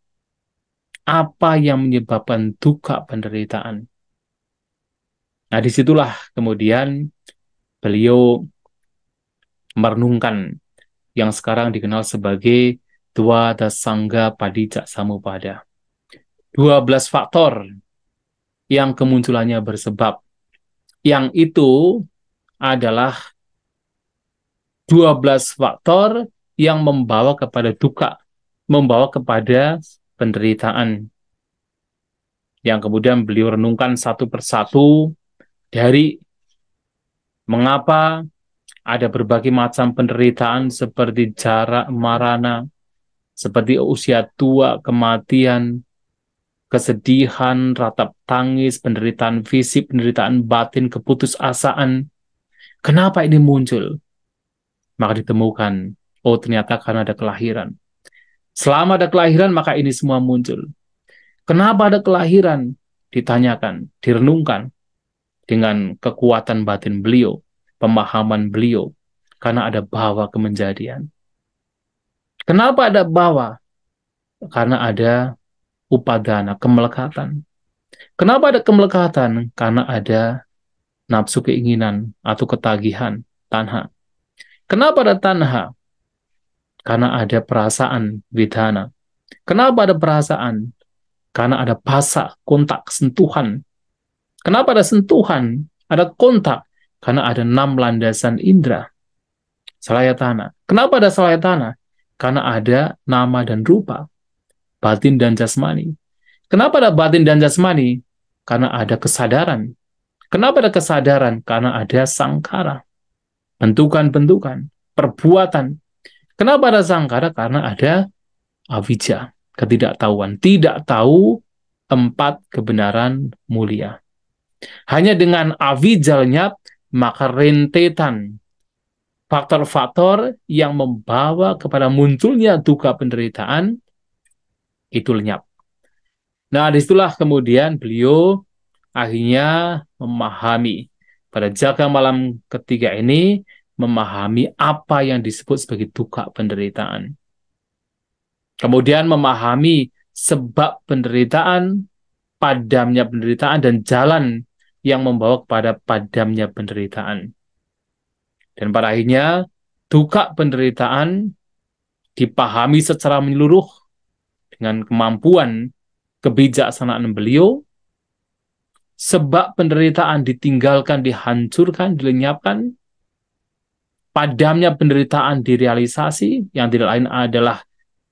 apa yang menyebabkan duka penderitaan. Nah, disitulah kemudian beliau merenungkan yang sekarang dikenal sebagai Dwadasangga Padijak Samupada. 12 faktor yang kemunculannya bersebab. Yang itu adalah 12 faktor yang membawa kepada duka, membawa kepada penderitaan. Yang kemudian beliau renungkan satu persatu dari mengapa ada berbagai macam penderitaan seperti jarak marana, seperti usia tua, kematian, kesedihan, ratap tangis, penderitaan fisik, penderitaan batin, keputusasaan. Kenapa ini muncul? Maka ditemukan, oh ternyata karena ada kelahiran. Selama ada kelahiran, maka ini semua muncul. Kenapa ada kelahiran? Ditanyakan, direnungkan dengan kekuatan batin beliau, pemahaman beliau, karena ada bawa kemenjadian. Kenapa ada bawa? Karena ada upadana, kemelekatan. Kenapa ada kemelekatan? Karena ada nafsu keinginan atau ketagihan, tanha. Kenapa ada tanha? Karena ada perasaan, widhana. Kenapa ada perasaan? Karena ada basa, kontak, sentuhan. Kenapa ada sentuhan? Ada kontak. Karena ada 6 landasan indera. Salayatana. Kenapa ada salayatana? Karena ada nama dan rupa, batin dan jasmani. Kenapa ada batin dan jasmani? Karena ada kesadaran. Kenapa ada kesadaran? Karena ada sangkara, bentukan-bentukan, perbuatan. Kenapa ada sangkara? Karena ada avijja, ketidaktahuan. Tidak tahu 4 kebenaran mulia. Hanya dengan avijja lenyap, maka rentetan faktor-faktor yang membawa kepada munculnya duka penderitaan itu lenyap. Nah, disitulah kemudian beliau akhirnya memahami pada jaga malam ketiga ini, memahami apa yang disebut sebagai duka penderitaan. Kemudian memahami sebab penderitaan, padamnya penderitaan, dan jalan yang membawa kepada padamnya penderitaan. Dan pada akhirnya, duka penderitaan dipahami secara menyeluruh dengan kemampuan kebijaksanaan beliau, sebab penderitaan ditinggalkan, dihancurkan, dilenyapkan, padamnya penderitaan direalisasi, yang tidak lain adalah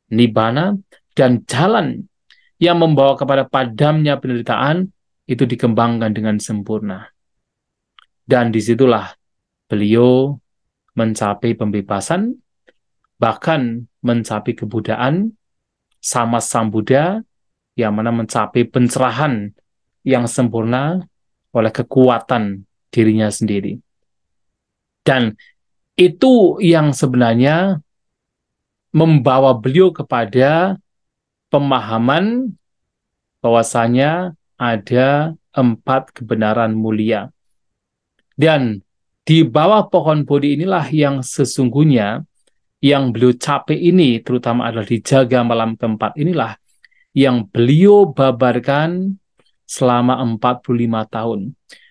nibbana, dan jalan yang membawa kepada padamnya penderitaan itu dikembangkan dengan sempurna. Dan disitulah beliau mencapai pembebasan, bahkan mencapai kebudaan, sama Sang Buddha, yang mana mencapai pencerahan yang sempurna oleh kekuatan dirinya sendiri. Dan itu yang sebenarnya membawa beliau kepada pemahaman bahwasanya ada 4 kebenaran mulia. Dan di bawah pohon Bodhi inilah yang sesungguhnya yang beliau capai ini, terutama adalah di jaga malam keempat inilah, yang beliau babarkan selama 45 tahun.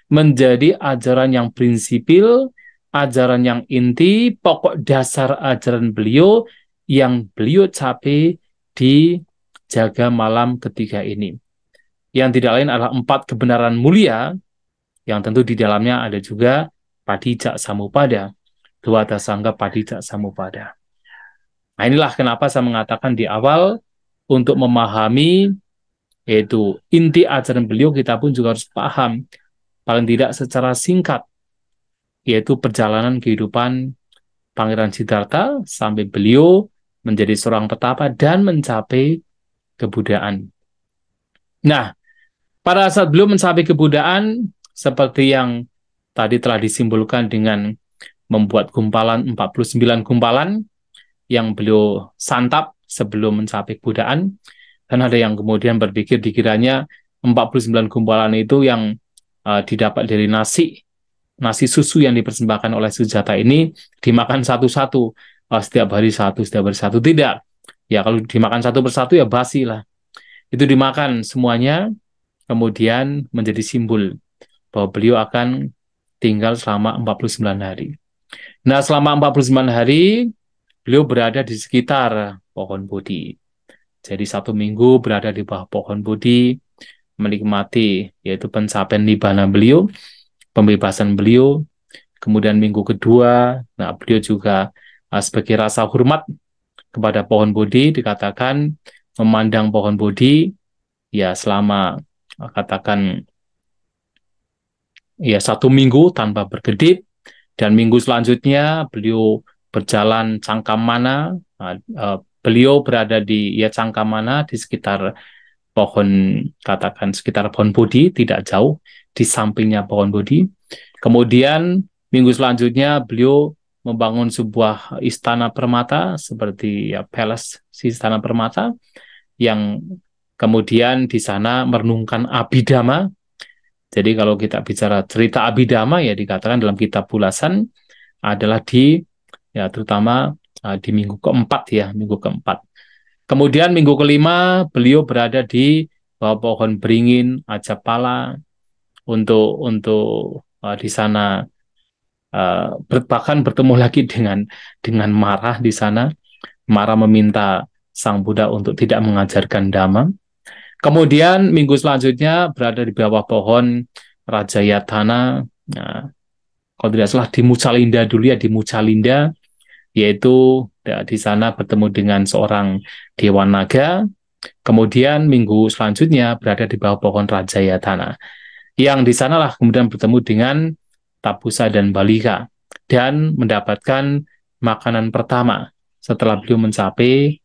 Menjadi ajaran yang prinsipil, ajaran yang inti, pokok dasar ajaran beliau yang beliau capai di jaga malam ketiga ini. Yang tidak lain adalah 4 kebenaran mulia, yang tentu di dalamnya ada juga Padijak Samupada, Dwata Sangga Padijak Samupada. Nah, inilah kenapa saya mengatakan di awal, untuk memahami yaitu inti ajaran beliau, kita pun juga harus paham, paling tidak secara singkat, yaitu perjalanan kehidupan Pangeran Siddhartha sampai beliau menjadi seorang petapa dan mencapai kebudaan. Nah, pada saat beliau mencapai kebudaan, seperti yang tadi telah disimbolkan dengan membuat gumpalan, 49 gumpalan yang beliau santap sebelum mencapai kebudaan. Dan ada yang kemudian berpikir dikiranya 49 gumpalan itu yang didapat dari nasi susu yang dipersembahkan oleh Sujata ini dimakan satu-satu, setiap hari satu, setiap hari satu. Tidak. Ya, kalau dimakan satu persatu ya basi lah. Itu dimakan semuanya, kemudian menjadi simbol bahwa beliau akan tinggal selama 49 hari. Nah, selama 49 hari, beliau berada di sekitar pohon Bodhi. Jadi 1 minggu berada di bawah pohon Bodhi, menikmati yaitu pencapaian nibbana beliau, pembebasan beliau. Kemudian minggu kedua, nah beliau juga sebagai rasa hormat kepada pohon Bodhi, dikatakan memandang pohon Bodhi ya selama katakan ya 1 minggu tanpa berkedip, dan minggu selanjutnya beliau berjalan Cangkamana. Beliau berada di ya Cangkamana, di sekitar pohon, katakan sekitar pohon Bodhi, tidak jauh di sampingnya pohon Bodhi. Kemudian minggu selanjutnya beliau membangun sebuah istana permata, seperti ya palace, istana permata, yang kemudian di sana merenungkan Abhidhamma. Jadi kalau kita bicara cerita Abhidhamma, ya dikatakan dalam kitab Bulasan adalah di ya terutama di minggu keempat, ya minggu keempat. Kemudian minggu kelima beliau berada di bawah pohon beringin Ajapala untuk di sana bahkan bertemu lagi dengan Mara di sana. Mara meminta Sang Buddha untuk tidak mengajarkan Dhamma. Kemudian minggu selanjutnya berada di bawah pohon Rajayatana. Nah, kalau tidak salah di Mucalinda dulu, ya di Mucalinda, yaitu ya, di sana bertemu dengan seorang Dewa Naga. Kemudian minggu selanjutnya berada di bawah pohon Rajayatana, yang di sanalah kemudian bertemu dengan Tapusa dan Balika dan mendapatkan makanan pertama setelah beliau mencapai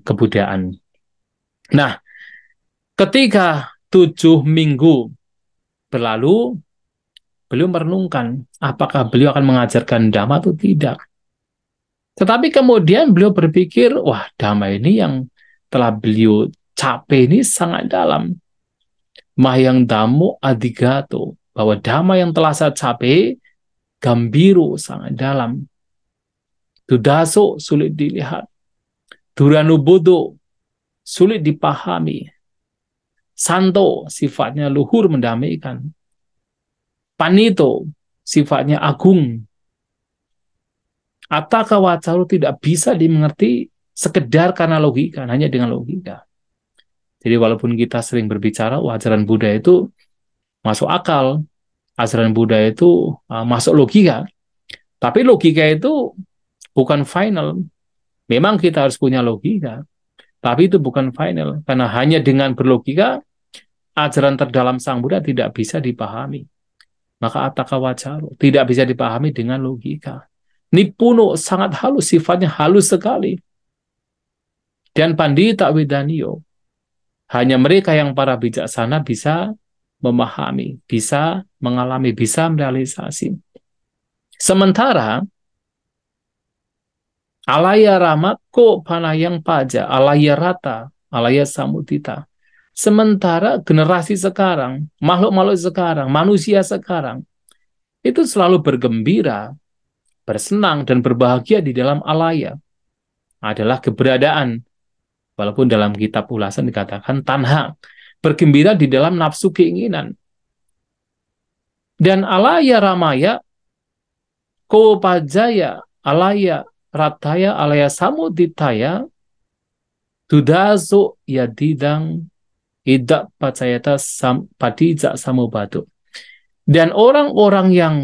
kebudaan. Nah, ketika 7 minggu berlalu, beliau merenungkan apakah beliau akan mengajarkan Dhamma atau tidak. Tetapi kemudian beliau berpikir, wah, Dhamma ini yang telah beliau cape ini sangat dalam. Mahayang damo adigato, bahwa dhamma yang telah saya capai, gambiro sangat dalam. Dudaso sulit dilihat. Duranubodo sulit dipahami. Santo sifatnya luhur mendamaikan. Panito sifatnya agung. Ataka wacaro tidak bisa dimengerti sekedar karena logika, hanya dengan logika. Jadi walaupun kita sering berbicara, ajaran Buddha itu masuk akal, ajaran Buddha itu masuk logika, tapi logika itu bukan final. Memang kita harus punya logika, tapi itu bukan final, karena hanya dengan berlogika, ajaran terdalam Sang Buddha tidak bisa dipahami. Maka ataka wacaro tidak bisa dipahami dengan logika. Nipuno sangat halus, sifatnya halus sekali. Dan pandita wedaniyo, hanya mereka yang para bijaksana bisa memahami, bisa mengalami, bisa merealisasi. Sementara alaya rama ko panayang paja, alaya rata, alaya samudita. Sementara generasi sekarang, makhluk-makhluk sekarang, manusia sekarang, itu selalu bergembira, bersenang, dan berbahagia di dalam alaya. Adalah keberadaan. Walaupun dalam kitab ulasan dikatakan tanha. Bergembira di dalam nafsu keinginan. Dan alaya ramaya, kopajaya, alaya rataya, alaya samuditaya, dudazo yadidang idak pacayata padijak samubadu. Dan orang-orang yang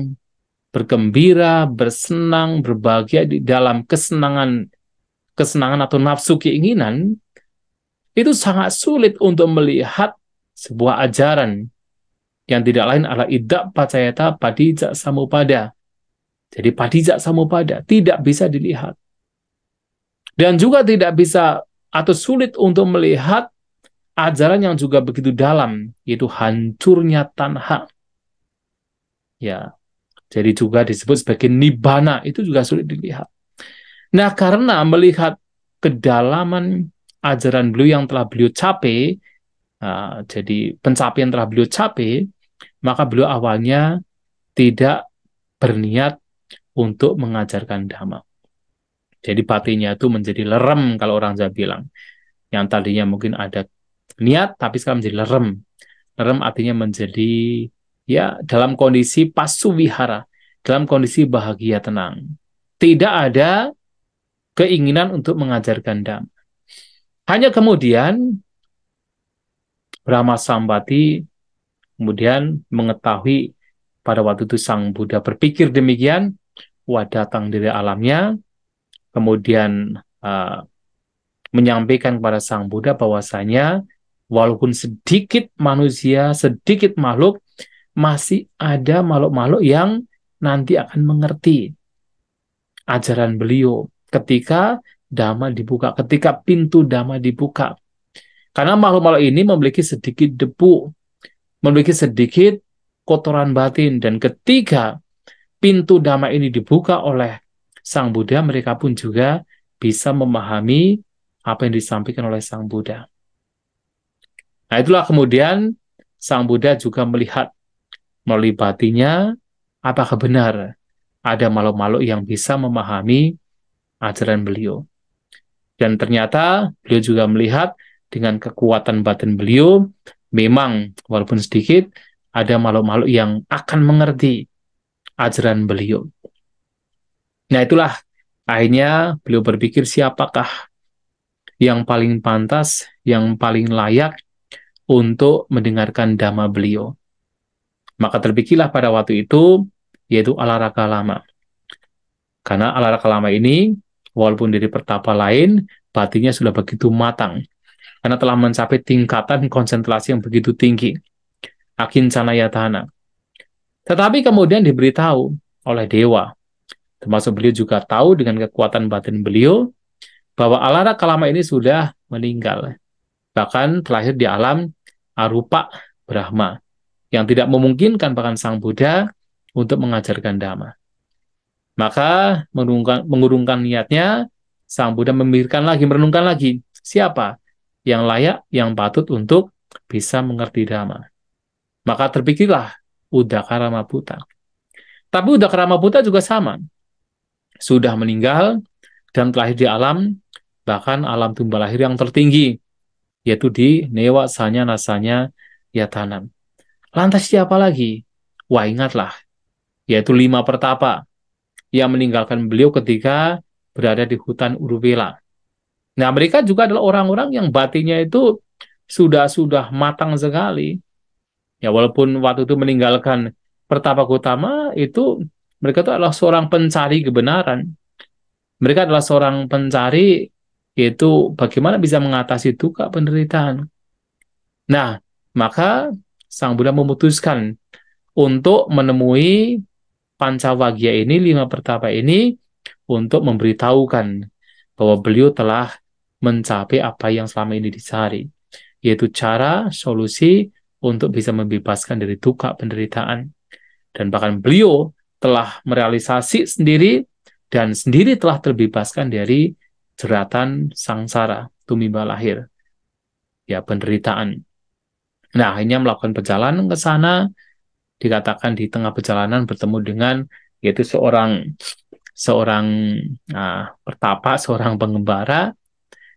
bergembira, bersenang, berbahagia di dalam kesenangan atau nafsu keinginan, itu sangat sulit untuk melihat sebuah ajaran yang tidak lain adalah idak pacayata padijak samupada. Jadi padijak samupada tidak bisa dilihat. Dan juga tidak bisa atau sulit untuk melihat ajaran yang juga begitu dalam, yaitu hancurnya tanha. Ya, jadi juga disebut sebagai nibbana, itu juga sulit dilihat. Nah, karena melihat kedalaman ajaran beliau yang telah beliau capai, jadi pencapaian telah beliau capai, maka beliau awalnya tidak berniat untuk mengajarkan dhamma. Jadi batinnya itu menjadi lerem kalau orang Jawa bilang. Yang tadinya mungkin ada niat, tapi sekarang menjadi lerem. Lerem artinya menjadi ya dalam kondisi pasuvihara, dalam kondisi bahagia tenang. Tidak ada keinginan untuk mengajarkan dhamma. Hanya kemudian Brahma Sambati kemudian mengetahui pada waktu itu Sang Buddha berpikir demikian, datang dari alamnya, kemudian menyampaikan kepada Sang Buddha bahwasanya walaupun sedikit manusia, sedikit makhluk, masih ada makhluk-makhluk yang nanti akan mengerti ajaran beliau ketika Dhamma dibuka, ketika pintu Dhamma dibuka. Karena makhluk-makhluk ini memiliki sedikit debu, memiliki sedikit kotoran batin, dan ketika pintu Dhamma ini dibuka oleh Sang Buddha, mereka pun juga bisa memahami apa yang disampaikan oleh Sang Buddha. Nah, itulah kemudian Sang Buddha juga melihat melalui batinnya apakah benar ada makhluk-makhluk yang bisa memahami ajaran beliau. Dan ternyata beliau juga melihat dengan kekuatan batin beliau, memang walaupun sedikit, ada makhluk-makhluk yang akan mengerti ajaran beliau. Nah, itulah akhirnya beliau berpikir siapakah yang paling pantas, yang paling layak untuk mendengarkan dhamma beliau. Maka terpikirlah pada waktu itu, yaitu Alaraka Lama. Karena Alaraka Lama ini, walaupun dari pertapa lain, batinnya sudah begitu matang. Karena telah mencapai tingkatan konsentrasi yang begitu tinggi. Akincana Yatana. Tetapi kemudian diberitahu oleh dewa, termasuk beliau juga tahu dengan kekuatan batin beliau, bahwa Alaraka Lama ini sudah meninggal. Bahkan terlahir di alam arupa Brahma, yang tidak memungkinkan bahkan Sang Buddha untuk mengajarkan dhamma. Maka mengurungkan niatnya, Sang Buddha memikirkan lagi, merenungkan lagi, siapa yang layak, yang patut untuk bisa mengerti Dhamma. Maka terpikirlah Udakaramaputa. Tapi Udakaramaputa juga sama. Sudah meninggal dan terlahir di alam, bahkan alam tumbal lahir yang tertinggi, yaitu di Newa Sanya Nasanya Yatanam. Lantas siapa lagi? Wah, ingatlah, yaitu 5 pertapa yang meninggalkan beliau ketika berada di hutan Uruvela. Nah, mereka juga adalah orang-orang yang batinnya itu sudah matang sekali. Ya, walaupun waktu itu meninggalkan Pertapa Gautama, itu mereka itu adalah seorang pencari kebenaran. Mereka adalah seorang pencari, yaitu bagaimana bisa mengatasi duka penderitaan. Nah, maka Sang Buddha memutuskan untuk menemui Pancawagya ini, 5 pertapa ini, untuk memberitahukan bahwa beliau telah mencapai apa yang selama ini dicari, yaitu cara, solusi untuk bisa membebaskan dari duka penderitaan. Dan bahkan beliau telah merealisasi sendiri dan sendiri telah terbebaskan dari jeratan sangsara, tumimba lahir, ya penderitaan. Nah, akhirnya melakukan perjalanan ke sana, dikatakan di tengah perjalanan bertemu dengan yaitu seorang seorang pertapa, seorang pengembara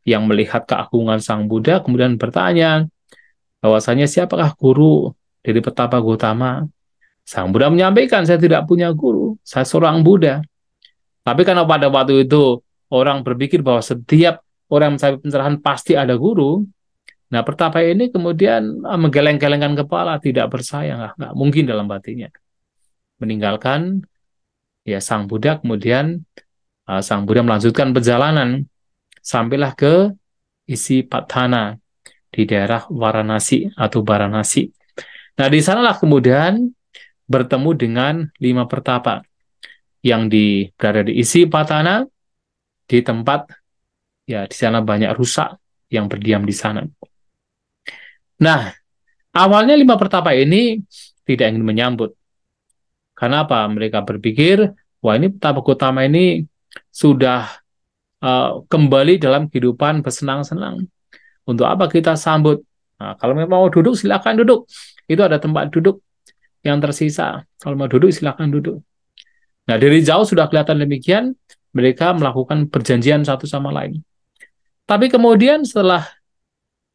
yang melihat keagungan Sang Buddha, kemudian bertanya bahwasanya siapakah guru dari Pertapa Gautama. Sang Buddha menyampaikan, saya tidak punya guru, saya seorang Buddha. Tapi karena pada waktu itu orang berpikir bahwa setiap orang yang mencapai pencerahan pasti ada guru, nah Pertapa ini kemudian menggeleng-gelengkan kepala, tidak percaya, nggak mungkin dalam batinnya. Meninggalkan ya Sang Buddha, kemudian Sang Buddha melanjutkan perjalanan sampailah ke Isi Patana di daerah Varanasi atau Baranasi. Nah, di sanalah kemudian bertemu dengan 5 pertapa yang berada di Isi Patana, di tempat ya di sana banyak rusa yang berdiam di sana. Nah, awalnya 5 pertapa ini tidak ingin menyambut. Karena apa? Mereka berpikir, wah ini Pertapa Gautama ini sudah kembali dalam kehidupan bersenang-senang. Untuk apa kita sambut? Nah, kalau memang mau duduk, silakan duduk. Itu ada tempat duduk yang tersisa. Kalau mau duduk, silakan duduk. Nah, dari jauh sudah kelihatan demikian, mereka melakukan perjanjian satu sama lain. Tapi kemudian setelah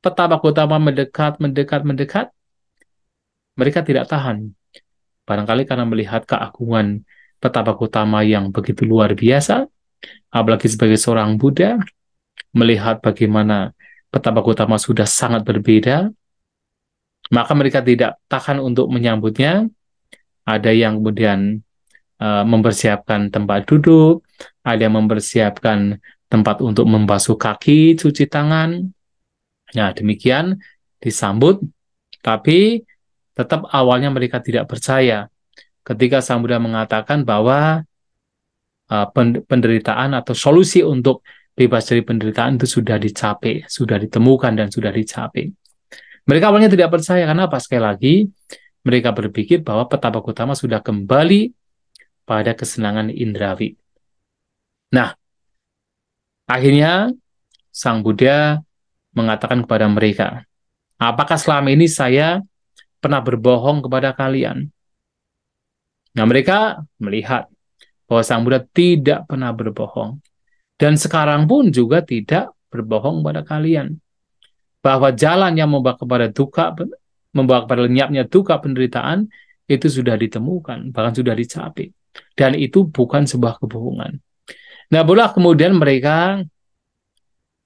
Pertapa Gautama mendekat, mereka tidak tahan. Barangkali karena melihat keagungan Pertapa Gautama yang begitu luar biasa, apalagi sebagai seorang Buddha, melihat bagaimana Pertapa Gautama sudah sangat berbeda, maka mereka tidak tahan untuk menyambutnya. Ada yang kemudian mempersiapkan tempat duduk, ada yang mempersiapkan tempat untuk membasuh kaki, cuci tangan. Nah, demikian disambut, tapi tetap awalnya mereka tidak percaya ketika Sang Buddha mengatakan bahwa penderitaan atau solusi untuk bebas dari penderitaan itu sudah dicapai, sudah ditemukan dan sudah dicapai. Mereka awalnya tidak percaya, karena apa? Sekali lagi, mereka berpikir bahwa Pertapa Gautama sudah kembali pada kesenangan indrawi. Nah, akhirnya Sang Buddha mengatakan kepada mereka, apakah selama ini saya pernah berbohong kepada kalian? Nah, mereka melihat bahwa Sang Buddha tidak pernah berbohong. Dan sekarang pun juga tidak berbohong pada kalian. Bahwa jalan yang membawa kepada duka, membawa kepada lenyapnya duka penderitaan, itu sudah ditemukan, bahkan sudah dicapai. Dan itu bukan sebuah kebohongan. Nah, boleh kemudian mereka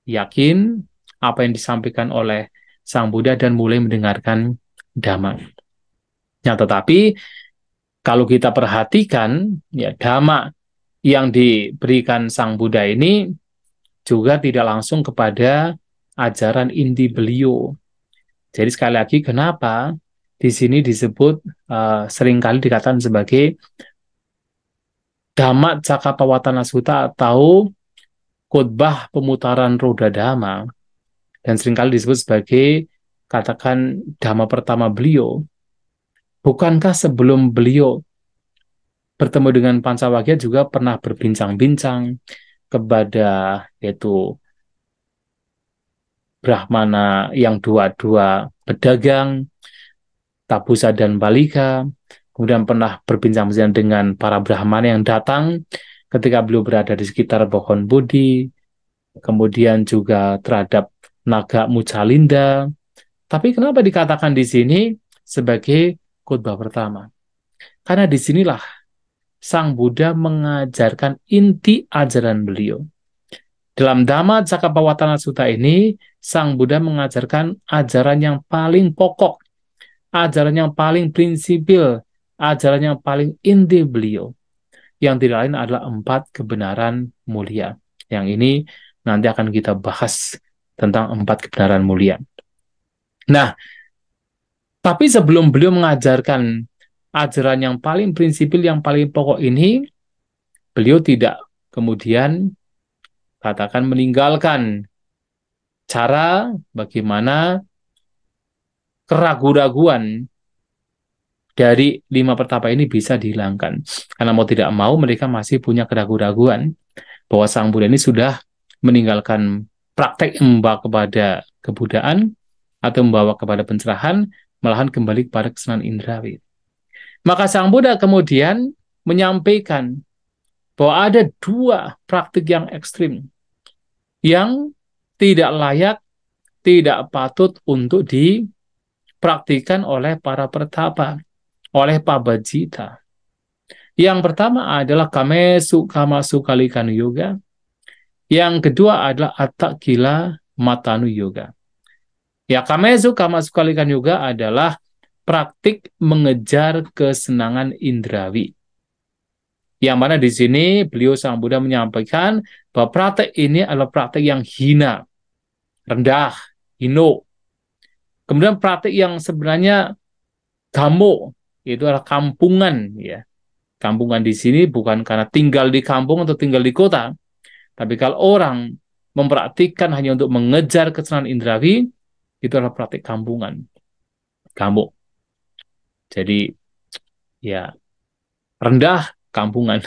yakin apa yang disampaikan oleh Sang Buddha dan mulai mendengarkan Dhamma. Nah, tetapi kalau kita perhatikan, ya Dhamma yang diberikan Sang Buddha ini juga tidak langsung kepada ajaran inti beliau. Jadi sekali lagi, kenapa di sini disebut seringkali dikatakan sebagai Dhamma Cakkappavattana Sutta atau khotbah pemutaran roda Dhamma, dan seringkali disebut sebagai katakan Dhamma pertama beliau. Bukankah sebelum beliau bertemu dengan Pancawagya juga pernah berbincang-bincang kepada yaitu Brahmana yang dua-dua pedagang, Tabusa dan Balika, kemudian pernah berbincang-bincang dengan para Brahmana yang datang ketika beliau berada di sekitar pohon Bodhi, kemudian juga terhadap naga Mucalinda. Tapi kenapa dikatakan di sini sebagai khotbah pertama? Karena disinilah Sang Buddha mengajarkan inti ajaran beliau. Dalam Dhamma Cakkappavattana Sutta ini, Sang Buddha mengajarkan ajaran yang paling pokok, ajaran yang paling prinsipil, ajaran yang paling inti beliau, yang tidak lain adalah 4 kebenaran mulia. Yang ini nanti akan kita bahas tentang 4 kebenaran mulia. Nah, tapi sebelum beliau mengajarkan ajaran yang paling prinsipil, yang paling pokok ini, beliau tidak kemudian katakan meninggalkan cara bagaimana keraguan-raguan dari 5 pertapa ini bisa dihilangkan. Karena mau tidak mau mereka masih punya keraguan-raguan bahwa Sang Buddha ini sudah meninggalkan praktek yang membawa kepada kebudaan atau membawa kepada pencerahan, malahan kembali kepada kesenangan indrawi. Maka Sang Buddha kemudian menyampaikan bahwa ada 2 praktik yang ekstrim yang tidak layak, tidak patut untuk dipraktikkan oleh para pertapa, oleh pabajita. Yang pertama adalah kamesu kamasu kalikanu yoga. Yang kedua adalah atakila matanu yoga. Ya, kamesu kamasu kalikanu yoga adalah praktik mengejar kesenangan indrawi. Yang mana di sini beliau Sang Buddha menyampaikan bahwa praktek ini adalah praktek yang hina, rendah, hino. Kemudian praktek yang sebenarnya gamo, itu adalah kampungan, ya. Kampungan di sini bukan karena tinggal di kampung atau tinggal di kota, tapi kalau orang mempraktikkan hanya untuk mengejar kesenangan indrawi, itu adalah praktik kampungan, gamo. Jadi ya rendah, kampungan.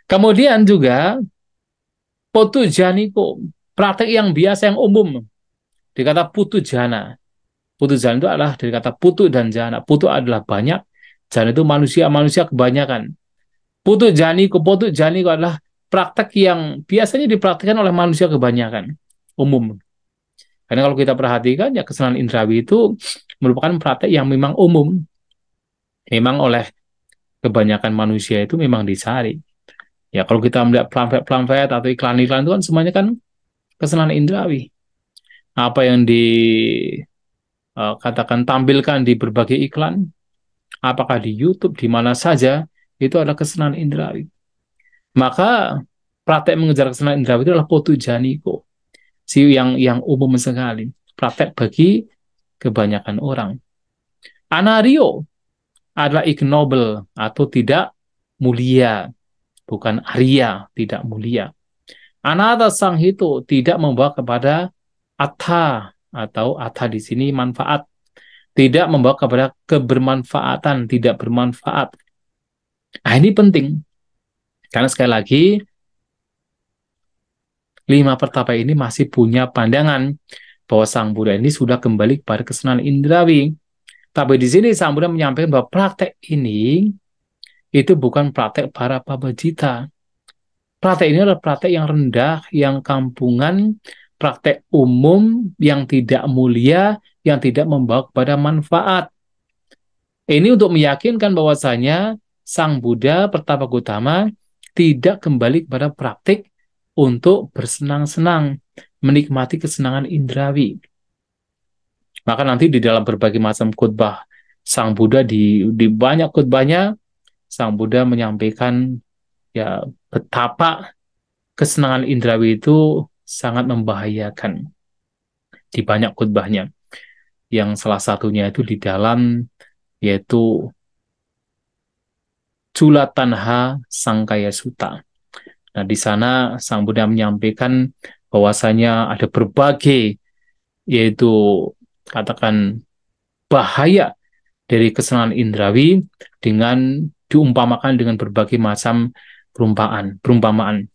Kemudian juga putu janiko, praktek yang biasa, yang umum, dikata putu jana. Putu jana itu adalah dari kata putu dan jana. Putu adalah banyak, jana itu manusia kebanyakan. Putu janiko adalah praktek yang biasanya dipraktikkan oleh manusia kebanyakan, umum. Karena kalau kita perhatikan, ya kesenangan indrawi itu merupakan praktek yang memang umum. Memang oleh kebanyakan manusia itu memang dicari. Ya kalau kita melihat pamflet atau iklan-iklan itu kan semuanya kan kesenangan indrawi. Apa yang katakan tampilkan di berbagai iklan, apakah di YouTube, di mana saja, itu adalah kesenangan indrawi. Maka praktek mengejar kesenangan indrawi itu adalah potu janiko, yang umum sekali, praktek bagi kebanyakan orang. Anario adalah ignoble atau tidak mulia, bukan arya, tidak mulia. Anata sanghito tidak membawa kepada atha, atau atha di sini manfaat, tidak membawa kepada kebermanfaatan, tidak bermanfaat. Nah, ini penting. Karena sekali lagi, 5 pertapa ini masih punya pandangan bahwa Sang Buddha ini sudah kembali kepada kesenangan indrawi. Tapi di sini Sang Buddha menyampaikan bahwa praktek ini itu bukan praktek para pabajita. Praktek ini adalah praktek yang rendah, yang kampungan, praktek umum, yang tidak mulia, yang tidak membawa kepada manfaat. Ini untuk meyakinkan bahwasanya Sang Buddha Pertapa Gautama tidak kembali kepada praktik untuk bersenang-senang, menikmati kesenangan indrawi. Maka nanti di dalam berbagai macam khotbah Sang Buddha, di banyak khotbahnya, Sang Buddha menyampaikan ya betapa kesenangan indrawi itu sangat membahayakan di banyak khotbahnya. Yang salah satunya itu di dalam, yaitu Culatanha Sangkaya Sutta. Nah, di sana Sang Buddha menyampaikan bahwasanya ada berbagai, yaitu katakan bahaya dari kesenangan indrawi dengan diumpamakan dengan berbagai macam perumpamaan.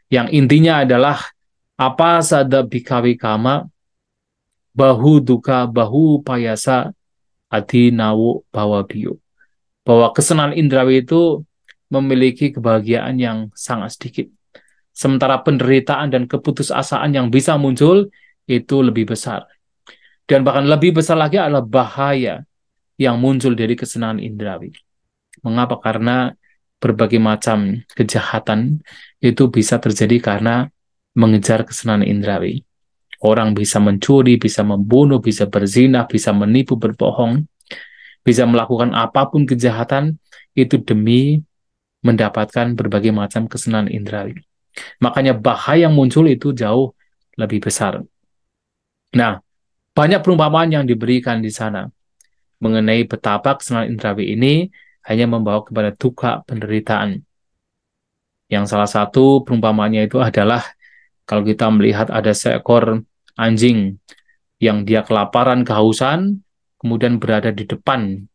Yang intinya adalah apa sada bikawi kama bahu duka bahu payasa adi nawu bawa bio. Bahwa kesenangan indrawi itu memiliki kebahagiaan yang sangat sedikit. Sementara penderitaan dan keputusasaan yang bisa muncul itu lebih besar. Dan bahkan lebih besar lagi adalah bahaya yang muncul dari kesenangan indrawi. Mengapa? Karena berbagai macam kejahatan itu bisa terjadi karena mengejar kesenangan indrawi. Orang bisa mencuri, bisa membunuh, bisa berzina, bisa menipu, berbohong, bisa melakukan apapun kejahatan itu demi mendapatkan berbagai macam kesenangan indrawi. Makanya bahaya yang muncul itu jauh lebih besar. Nah, banyak perumpamaan yang diberikan di sana mengenai betapa kesenangan indrawi ini hanya membawa kepada duka, penderitaan. Yang salah satu perumpamaannya itu adalah kalau kita melihat ada seekor anjing yang dia kelaparan, kehausan, kemudian berada di depan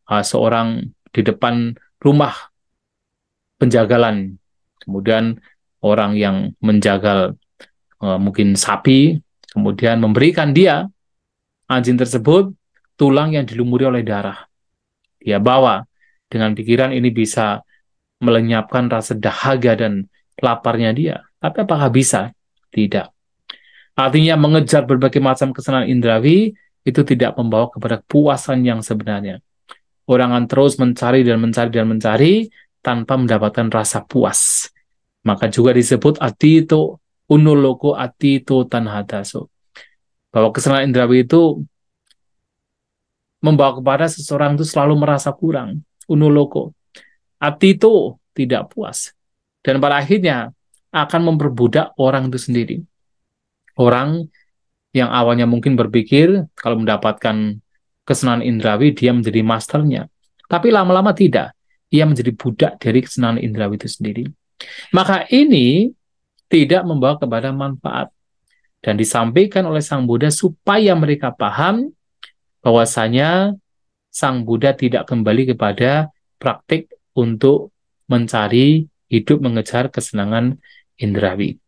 seorang di depan rumah penjagalan. Kemudian orang yang menjagal mungkin sapi, kemudian memberikan dia anjing tersebut tulang yang dilumuri oleh darah. Dia bawa dengan pikiran ini bisa melenyapkan rasa dahaga dan laparnya dia. Tapi apakah bisa? Tidak. Artinya mengejar berbagai macam kesenangan indrawi itu tidak membawa kepada kepuasan yang sebenarnya. Orang akan terus mencari dan mencari dan mencari tanpa mendapatkan rasa puas. Maka juga disebut atito unuloko atito tanhadaso. Bahwa kesenangan indrawi itu membawa kepada seseorang itu selalu merasa kurang. Unuloko. Atito tidak puas. Dan pada akhirnya akan memperbudak orang itu sendiri. Orang yang awalnya mungkin berpikir kalau mendapatkan kesenangan indrawi dia menjadi masternya. Tapi lama-lama tidak. Ia menjadi budak dari kesenangan indrawi itu sendiri. Maka ini tidak membawa kepada manfaat. Dan disampaikan oleh Sang Buddha supaya mereka paham bahwasanya Sang Buddha tidak kembali kepada praktik untuk mencari hidup mengejar kesenangan indrawi.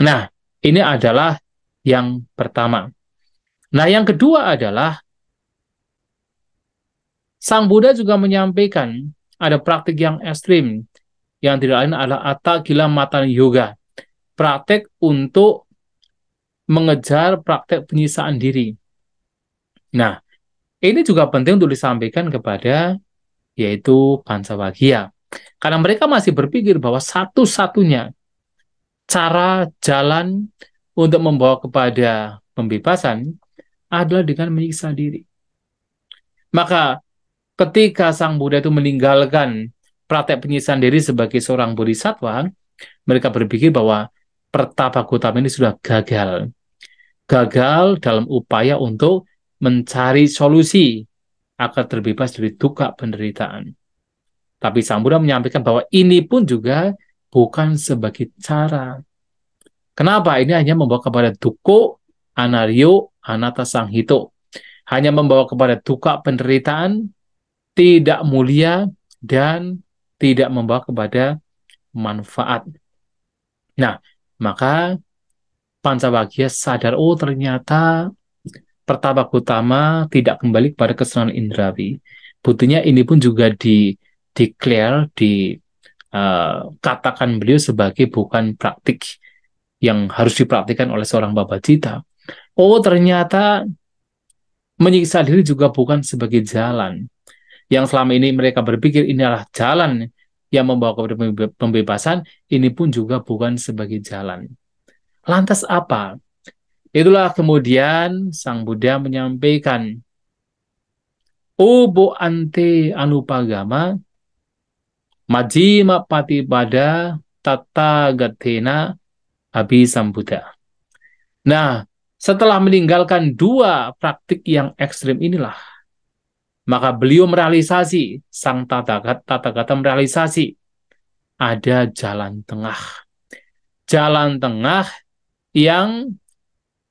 Nah, ini adalah yang pertama. Nah, yang kedua adalah Sang Buddha juga menyampaikan ada praktik yang ekstrim yang tidak lain adalah Atta Gila Matan Yoga. Praktek untuk mengejar praktek penyisaan diri. Nah, ini juga penting untuk disampaikan kepada yaitu Pancawagya. Karena mereka masih berpikir bahwa satu-satunya cara jalan untuk membawa kepada pembebasan adalah dengan menyiksa diri. Maka ketika Sang Buddha itu meninggalkan praktek penyisaan diri sebagai seorang bodhisattva, mereka berpikir bahwa Pertapa Gautama ini sudah gagal. Gagal dalam upaya untuk mencari solusi agar terbebas dari duka penderitaan. Tapi Sang Buddha menyampaikan bahwa ini pun juga bukan sebagai cara. Kenapa? Ini hanya membawa kepada duko, anaryo, anata sanghito. Hanya membawa kepada duka penderitaan, tidak mulia, dan tidak membawa kepada manfaat. Nah, maka Pancawagya sadar, oh ternyata Pertapa Gautama tidak kembali kepada kesenangan indrawi. Buktinya ini pun juga declare, katakan beliau sebagai bukan praktik yang harus dipraktikkan oleh seorang Babajita. Oh, ternyata menyiksa diri juga bukan sebagai jalan. Yang selama ini mereka berpikir ini adalah jalan yang membawa kepada pembebasan, ini pun juga bukan sebagai jalan. Lantas apa? Itulah kemudian Sang Buddha menyampaikan, Obo ante anupagama, majima patipada tata gatena abhisambuddha. Nah, setelah meninggalkan dua praktik yang ekstrim inilah, maka beliau merealisasi, Sang Tathagata merealisasi, ada jalan tengah. Jalan tengah yang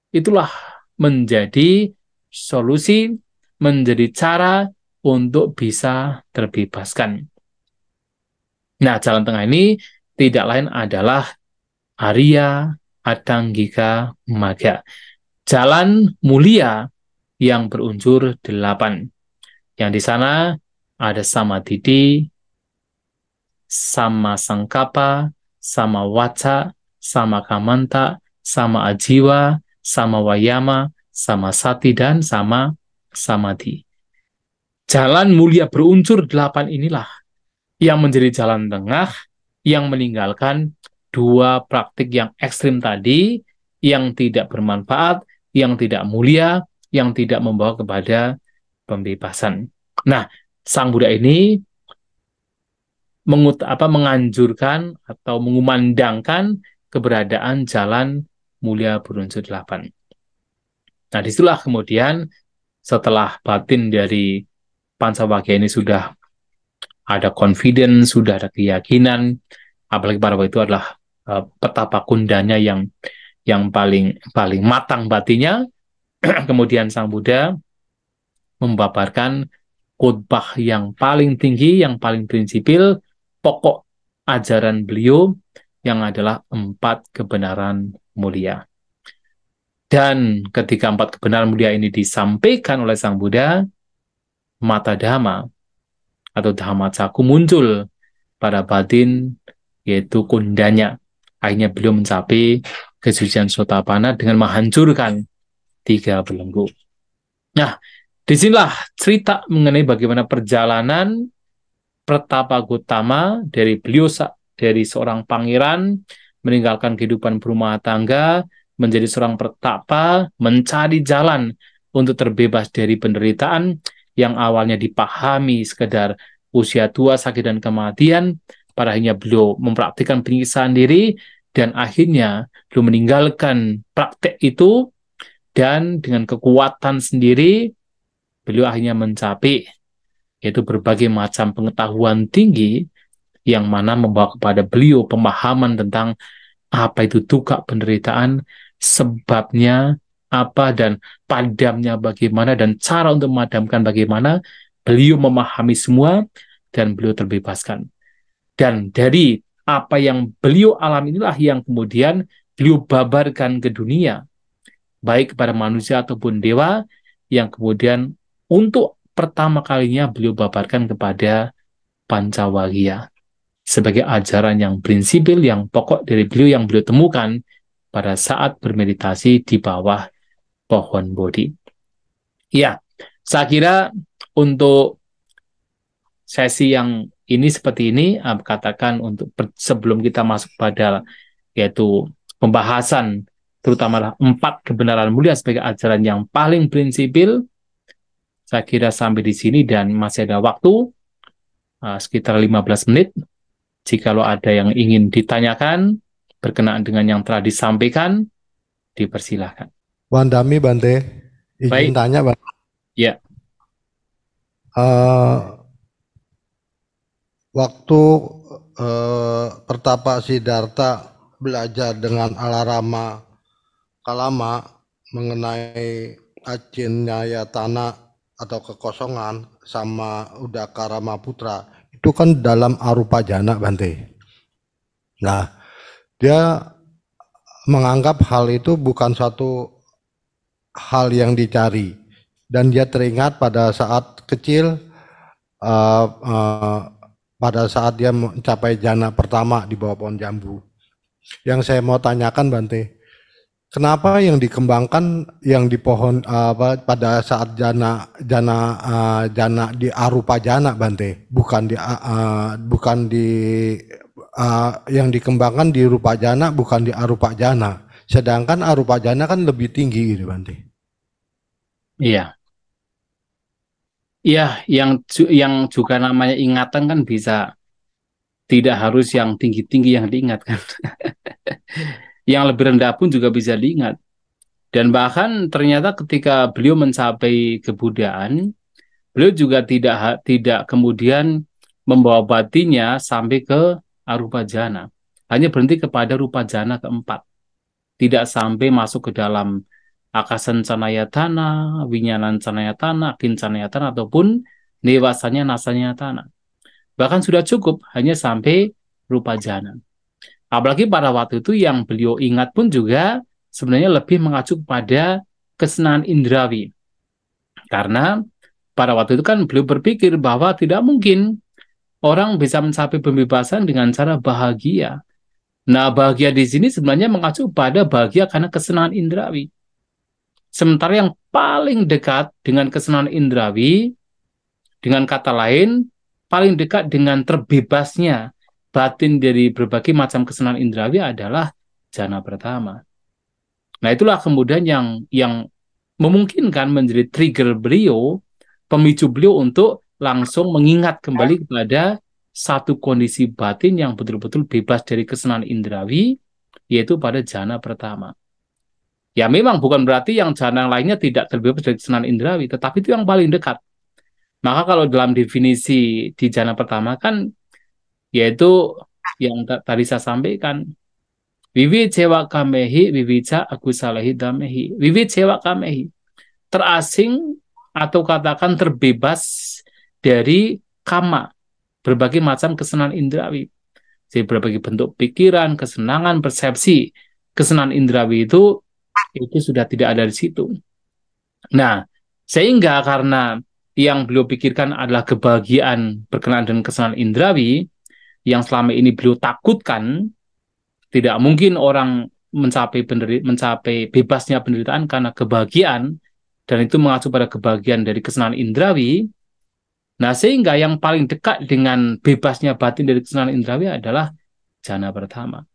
itulah menjadi solusi, menjadi cara untuk bisa terbebaskan. Nah, jalan tengah ini tidak lain adalah Arya Adanggika Magga. jalan mulia yang berunsur 8. Yang di sana ada Samadhi, Sama Sangkapa, Sama Waca, Sama Kamanta, Sama Ajiwa, Sama Wayama, Sama Sati, dan Sama Samadhi. Jalan mulia berunsur 8 inilah yang menjadi jalan tengah yang meninggalkan dua praktik yang ekstrim tadi, yang tidak bermanfaat, yang tidak mulia, yang tidak membawa kepada pembebasan. Nah, Sang Buddha ini menganjurkan atau mengumandangkan keberadaan jalan mulia berunsur 8. Nah, disitulah kemudian setelah batin dari Pancawagya ini sudah ada confidence, sudah ada keyakinan, apalagi pada waktu itu adalah petapa kundanya yang paling matang batinnya. Kemudian Sang Buddha membabarkan khotbah yang paling tinggi, yang paling prinsipil, pokok ajaran beliau yang adalah 4 kebenaran mulia. Dan ketika 4 kebenaran mulia ini disampaikan oleh Sang Buddha, mata Dhamma atau Dhamma Caku muncul pada batin, yaitu kundanya. Akhirnya beliau mencapai kesucian Sotapanna dengan menghancurkan 3 belenggu. Nah, disinilah cerita mengenai bagaimana perjalanan Pertapa Gautama dari beliau dari seorang pangeran meninggalkan kehidupan berumah tangga menjadi seorang pertapa, mencari jalan untuk terbebas dari penderitaan yang awalnya dipahami sekedar usia tua, sakit, dan kematian. Pada akhirnya beliau mempraktikkan penyiksaan diri dan akhirnya beliau meninggalkan praktek itu, dan dengan kekuatan sendiri beliau akhirnya mencapai yaitu berbagai macam pengetahuan tinggi yang mana membawa kepada beliau pemahaman tentang apa itu duka penderitaan, sebabnya apa, dan padamnya bagaimana, dan cara untuk memadamkan bagaimana. Beliau memahami semua dan beliau terbebaskan. Dan dari apa yang beliau alami inilah yang kemudian beliau babarkan ke dunia, baik kepada manusia ataupun dewa, yang kemudian untuk pertama kalinya beliau babarkan kepada Pancawagya sebagai ajaran yang prinsipil, yang pokok dari beliau yang beliau temukan pada saat bermeditasi di bawah pohon Bodhi. Ya, saya kira untuk sesi yang ini seperti ini, katakan untuk sebelum kita masuk pada yaitu pembahasan terutama 4 kebenaran mulia sebagai ajaran yang paling prinsipil, saya kira sampai di sini dan masih ada waktu sekitar 15 menit. Jikalau ada yang ingin ditanyakan berkenaan dengan yang telah disampaikan, dipersilahkan. Wandami Bante, izin tanya Bante. Ya. Waktu Pertapa Siddhartha belajar dengan Alarama Kalama mengenai Acinnayatana atau kekosongan sama Udakarama Putra, itu kan dalam arupa jana Bante. Nah, dia menganggap hal itu bukan suatu hal yang dicari, dan dia teringat pada saat kecil, pada saat dia mencapai jana pertama di bawah pohon jambu. Yang saya mau tanyakan Bante, kenapa yang dikembangkan yang di pohon pada saat jana di arupa jana Bante, bukan di yang dikembangkan di rupa jana, bukan di arupa jana. Sedangkan arupa jana kan lebih tinggi gitu Bante. Iya. Iya, yang juga namanya ingatan kan bisa tidak harus yang tinggi-tinggi yang diingatkan. Yang lebih rendah pun juga bisa diingat. Dan bahkan ternyata ketika beliau mencapai kebudayaan, beliau juga tidak kemudian membawa batinnya sampai ke arupa jana. Hanya berhenti kepada rupa jana keempat. Tidak sampai masuk ke dalam akasan canayatana, winyanan canayatana, akin canayatana, ataupun dewasanya nasanya tanah. Bahkan sudah cukup hanya sampai rupa jana. Apalagi pada waktu itu yang beliau ingat pun juga sebenarnya lebih mengacu kepada kesenangan indrawi. Karena pada waktu itu kan beliau berpikir bahwa tidak mungkin orang bisa mencapai pembebasan dengan cara bahagia. Nah, bahagia di sini sebenarnya mengacu pada bahagia karena kesenangan indrawi. Sementara yang paling dekat dengan kesenangan indrawi, dengan kata lain, paling dekat dengan terbebasnya batin dari berbagai macam kesenangan indrawi adalah jana pertama. Nah, itulah kemudian yang memungkinkan menjadi trigger beliau, pemicu beliau untuk langsung mengingat kembali kepada satu kondisi batin yang betul-betul bebas dari kesenangan indrawi, yaitu pada jana pertama. Ya memang bukan berarti yang jana lainnya tidak terbebas dari kesenangan indrawi, tetapi itu yang paling dekat. Maka kalau dalam definisi di jana pertama kan, yaitu yang tadi saya sampaikan, Wiwi cewa kamehi, wiwica aku salahi damehi. Wiwi cewa kamehi, terasing atau katakan terbebas dari kama, berbagai macam kesenangan indrawi. Jadi berbagai bentuk pikiran, kesenangan, persepsi, kesenangan indrawi itu sudah tidak ada di situ. Nah, sehingga karena yang beliau pikirkan adalah kebahagiaan berkenaan dengan kesenangan indrawi, yang selama ini beliau takutkan, tidak mungkin orang mencapai bebasnya penderitaan karena kebahagiaan, dan itu mengacu pada kebahagiaan dari kesenangan indrawi. Nah, sehingga yang paling dekat dengan bebasnya batin dari kesenangan indrawi adalah jana pertama.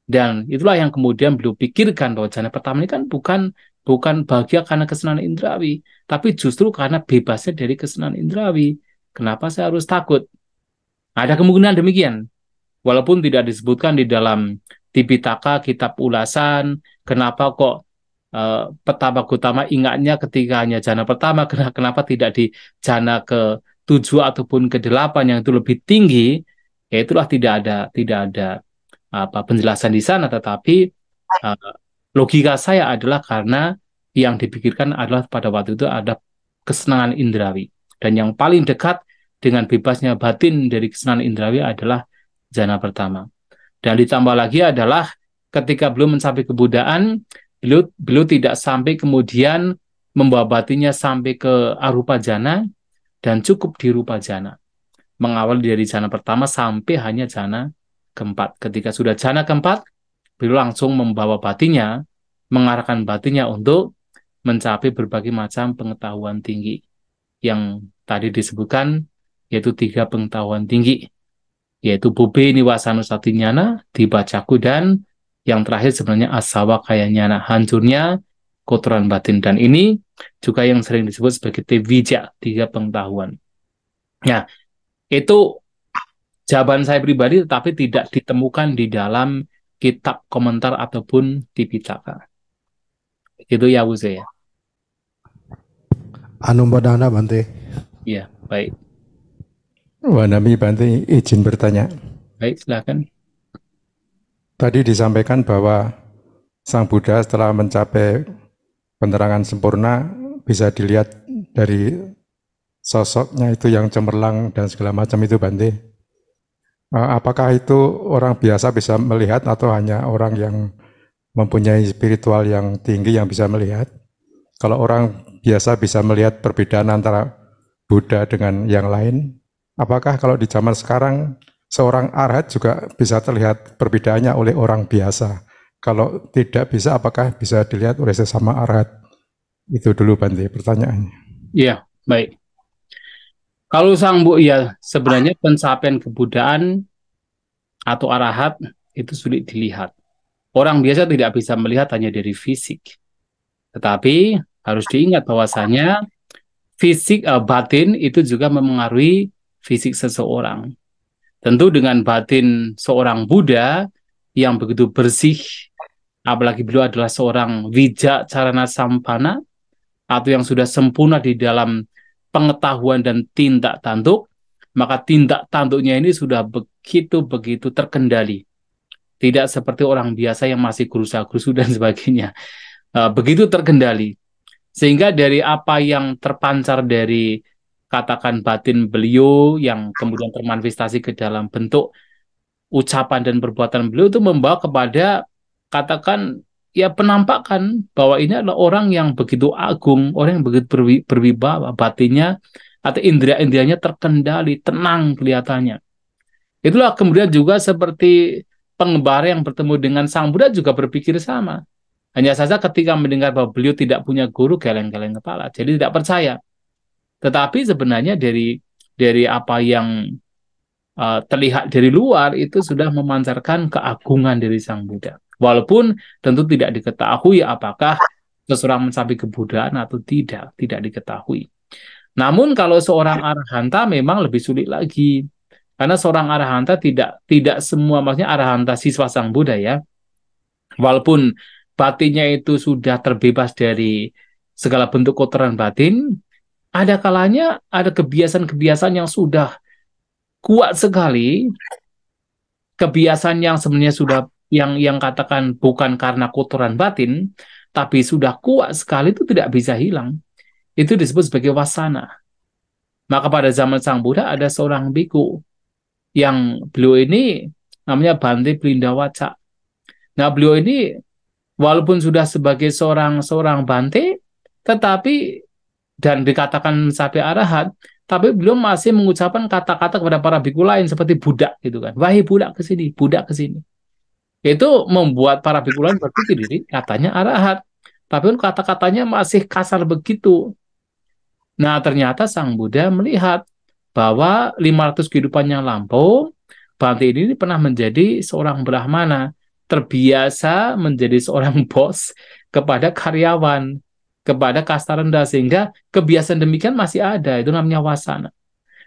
Dan itulah yang kemudian beliau pikirkan bahwa jana pertama ini kan bukan bahagia karena kesenangan indrawi, tapi justru karena bebasnya dari kesenangan indrawi. Kenapa saya harus takut? Ada kemungkinan demikian. Walaupun tidak disebutkan di dalam Tipitaka, kitab ulasan, kenapa kok Petama Gautama ingatnya ketika hanya jana pertama, kenapa tidak di jana ke-7 ataupun ke-8 yang itu lebih tinggi, ya itulah tidak ada penjelasan di sana, tetapi logika saya adalah karena yang dipikirkan adalah pada waktu itu ada kesenangan indrawi, dan yang paling dekat dengan bebasnya batin dari kesenangan indrawi adalah jana pertama. Dan ditambah lagi adalah ketika belum mencapai kebudaan, beliau tidak sampai kemudian membawa batinnya sampai ke arupa jana dan cukup di rupa jana. Mengawali dari jana pertama sampai hanya jana keempat. Ketika sudah jana keempat, beliau langsung membawa batinnya, mengarahkan batinnya untuk mencapai berbagai macam pengetahuan tinggi. Yang tadi disebutkan, yaitu 3 pengetahuan tinggi, yaitu Bube Niwasana Satinyana, dibacaku, dan yang terakhir sebenarnya Asawa Kayanyana, hancurnya kotoran batin. Dan ini juga yang sering disebut sebagai Tevija, 3 pengetahuan. Nah, itu jawaban saya pribadi, tetapi tidak ditemukan di dalam kitab komentar ataupun Tipitaka. Itu ya, Wuze ya. Anumbodana Bante. Iya, baik. Wanami Bante izin bertanya. Baik, silakan. Tadi disampaikan bahwa Sang Buddha setelah mencapai penerangan sempurna bisa dilihat dari sosoknya itu yang cemerlang dan segala macam itu, Bante. Apakah itu orang biasa bisa melihat atau hanya orang yang mempunyai spiritual yang tinggi yang bisa melihat? Kalau orang biasa bisa melihat perbedaan antara Buddha dengan yang lain, apakah kalau di zaman sekarang seorang arhat juga bisa terlihat perbedaannya oleh orang biasa? Kalau tidak bisa, apakah bisa dilihat oleh sesama arhat? Itu dulu, Bante, pertanyaannya. Iya, baik. Kalau Sang Bu, ya sebenarnya pencapaian kebudaan atau arahat itu sulit dilihat. Orang biasa tidak bisa melihat hanya dari fisik. Tetapi harus diingat bahwasanya fisik batin itu juga memengaruhi fisik seseorang. Tentu dengan batin seorang Buddha yang begitu bersih, apalagi beliau adalah seorang Wija Carana Sampana, atau yang sudah sempurna di dalam pengetahuan dan tindak tanduk, maka tindak tanduknya ini sudah begitu terkendali. Tidak seperti orang biasa yang masih gerusa-gerusu dan sebagainya. Begitu terkendali. Sehingga dari apa yang terpancar dari katakan batin beliau yang kemudian termanifestasi ke dalam bentuk ucapan dan perbuatan beliau itu membawa kepada katakan ya penampakan bahwa ini adalah orang yang begitu agung, orang yang begitu berwibawa, batinnya atau indera-inderanya terkendali, tenang kelihatannya. Itulah kemudian juga seperti pengembara yang bertemu dengan Sang Buddha juga berpikir sama. Hanya saja ketika mendengar bahwa beliau tidak punya guru, geleng-geleng kepala, jadi tidak percaya. Tetapi sebenarnya dari apa yang terlihat dari luar itu sudah memancarkan keagungan dari Sang Buddha. Walaupun tentu tidak diketahui apakah seseorang mencapai kebudayaan atau tidak diketahui. Namun kalau seorang arahanta memang lebih sulit lagi. Karena seorang arahanta tidak semua, maksudnya arahanta siswa Sang Buddha ya. Walaupun batinnya itu sudah terbebas dari segala bentuk kotoran batin, ada kalanya ada kebiasaan-kebiasaan yang sudah kuat sekali, kebiasaan yang sebenarnya sudah yang katakan bukan karena kotoran batin, tapi sudah kuat sekali itu tidak bisa hilang. Itu disebut sebagai wasana. Maka pada zaman Sang Buddha ada seorang biku yang beliau ini namanya Bante Belindawaca. Nah, beliau ini walaupun sudah sebagai seorang bante, tetapi dan dikatakan mencapai arahat, tapi beliau masih mengucapkan kata-kata kepada para biku lain seperti budak gitu kan. Wahai budak ke sini, budak ke sini. Itu membuat para biku lain berpikir diri katanya arahat. Tapi kata-katanya masih kasar begitu. Nah, ternyata Sang Buddha melihat bahwa 500 kehidupan yang lampau, Bante ini pernah menjadi seorang Brahmana, terbiasa menjadi seorang bos kepada karyawan, kepada kasta rendah, sehingga kebiasaan demikian masih ada, itu namanya wasana.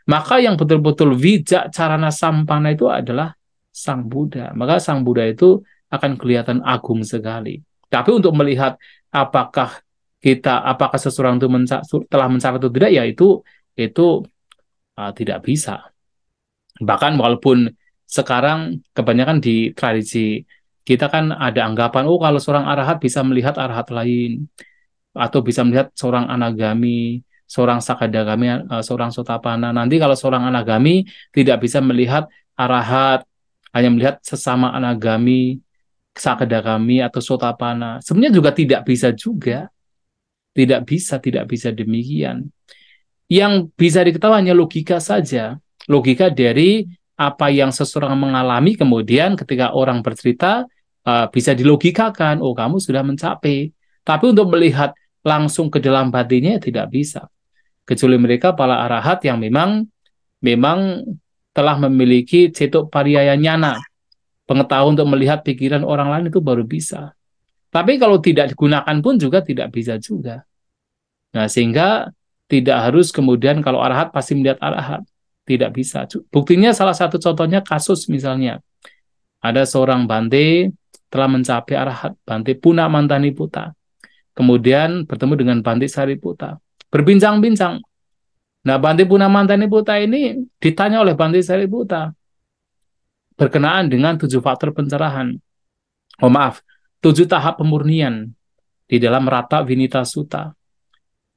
Maka yang betul-betul wijak carana sampana itu adalah Sang Buddha. Maka Sang Buddha itu akan kelihatan agung sekali. Tapi untuk melihat apakah seseorang itu telah mencapai atau tidak, ya itu tidak bisa. Bahkan walaupun sekarang kebanyakan di tradisi kita kan ada anggapan, oh kalau seorang arahat bisa melihat arahat lain, atau bisa melihat seorang anagami, seorang sakadagami, seorang sotapana. Nanti kalau seorang anagami tidak bisa melihat arahat, hanya melihat sesama anagami, sakadagami, atau sotapana. Sebenarnya juga tidak bisa juga. Tidak bisa demikian. Yang bisa diketahui hanya logika saja. Logika dari apa yang seseorang mengalami, kemudian ketika orang bercerita, bisa dilogikakan, oh kamu sudah mencapai. Tapi untuk melihat langsung ke dalam batinnya tidak bisa. Kecuali mereka para arahat yang memang telah memiliki cetok pariyaya nyana, pengetahuan untuk melihat pikiran orang lain itu baru bisa. Tapi kalau tidak digunakan pun juga tidak bisa juga. Nah, sehingga tidak harus kemudian kalau arahat pasti melihat arahat. Tidak bisa. Buktinya salah satu contohnya kasus misalnya. Ada seorang bante telah mencapai arahat, Bante Punamantaniputa. Kemudian bertemu dengan Bante Sariputta. Berbincang-bincang. Nah, Bante Punamantaniputa ini ditanya oleh Bante Sariputta berkenaan dengan 7 faktor pencerahan. 7 tahap pemurnian di dalam Rata Vinita Sutta.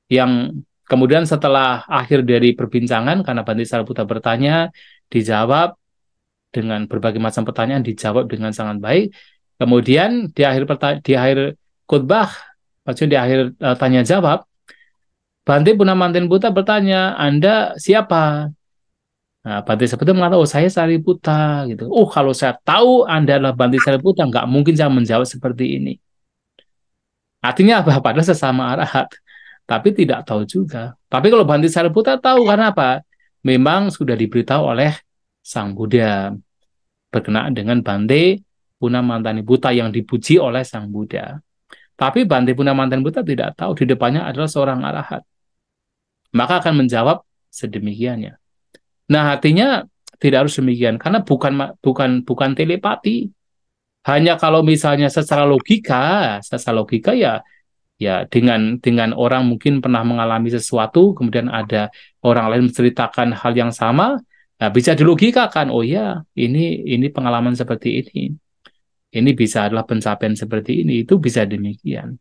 Yang kemudian setelah akhir dari perbincangan, karena Bante Sariputta bertanya, dijawab dengan berbagai macam pertanyaan, dijawab dengan sangat baik. Kemudian di akhir khutbah, maksudnya di akhir tanya jawab, Bante Punamantaniputa bertanya, Anda siapa? Nah, Bante Sariputta mengatakan, oh saya Sariputta gitu. Oh, kalau saya tahu Anda adalah Bante Sariputta, nggak mungkin saya menjawab seperti ini. Artinya apa? Padahal sesama arahat. Tapi tidak tahu juga. Tapi kalau Bante Sariputta tahu, karena apa? Memang sudah diberitahu oleh Sang Buddha berkenaan dengan Bante Punamantaniputa yang dipuji oleh Sang Buddha. Tapi Bante Punamantaniputa tidak tahu di depannya adalah seorang arahat. Maka akan menjawab sedemikiannya. Nah, artinya tidak harus demikian karena bukan telepati. Hanya kalau misalnya secara logika ya dengan orang mungkin pernah mengalami sesuatu, kemudian ada orang lain menceritakan hal yang sama, nah bisa dilogikakan, oh ya, ini pengalaman seperti ini bisa adalah pencapaian seperti ini, itu bisa demikian.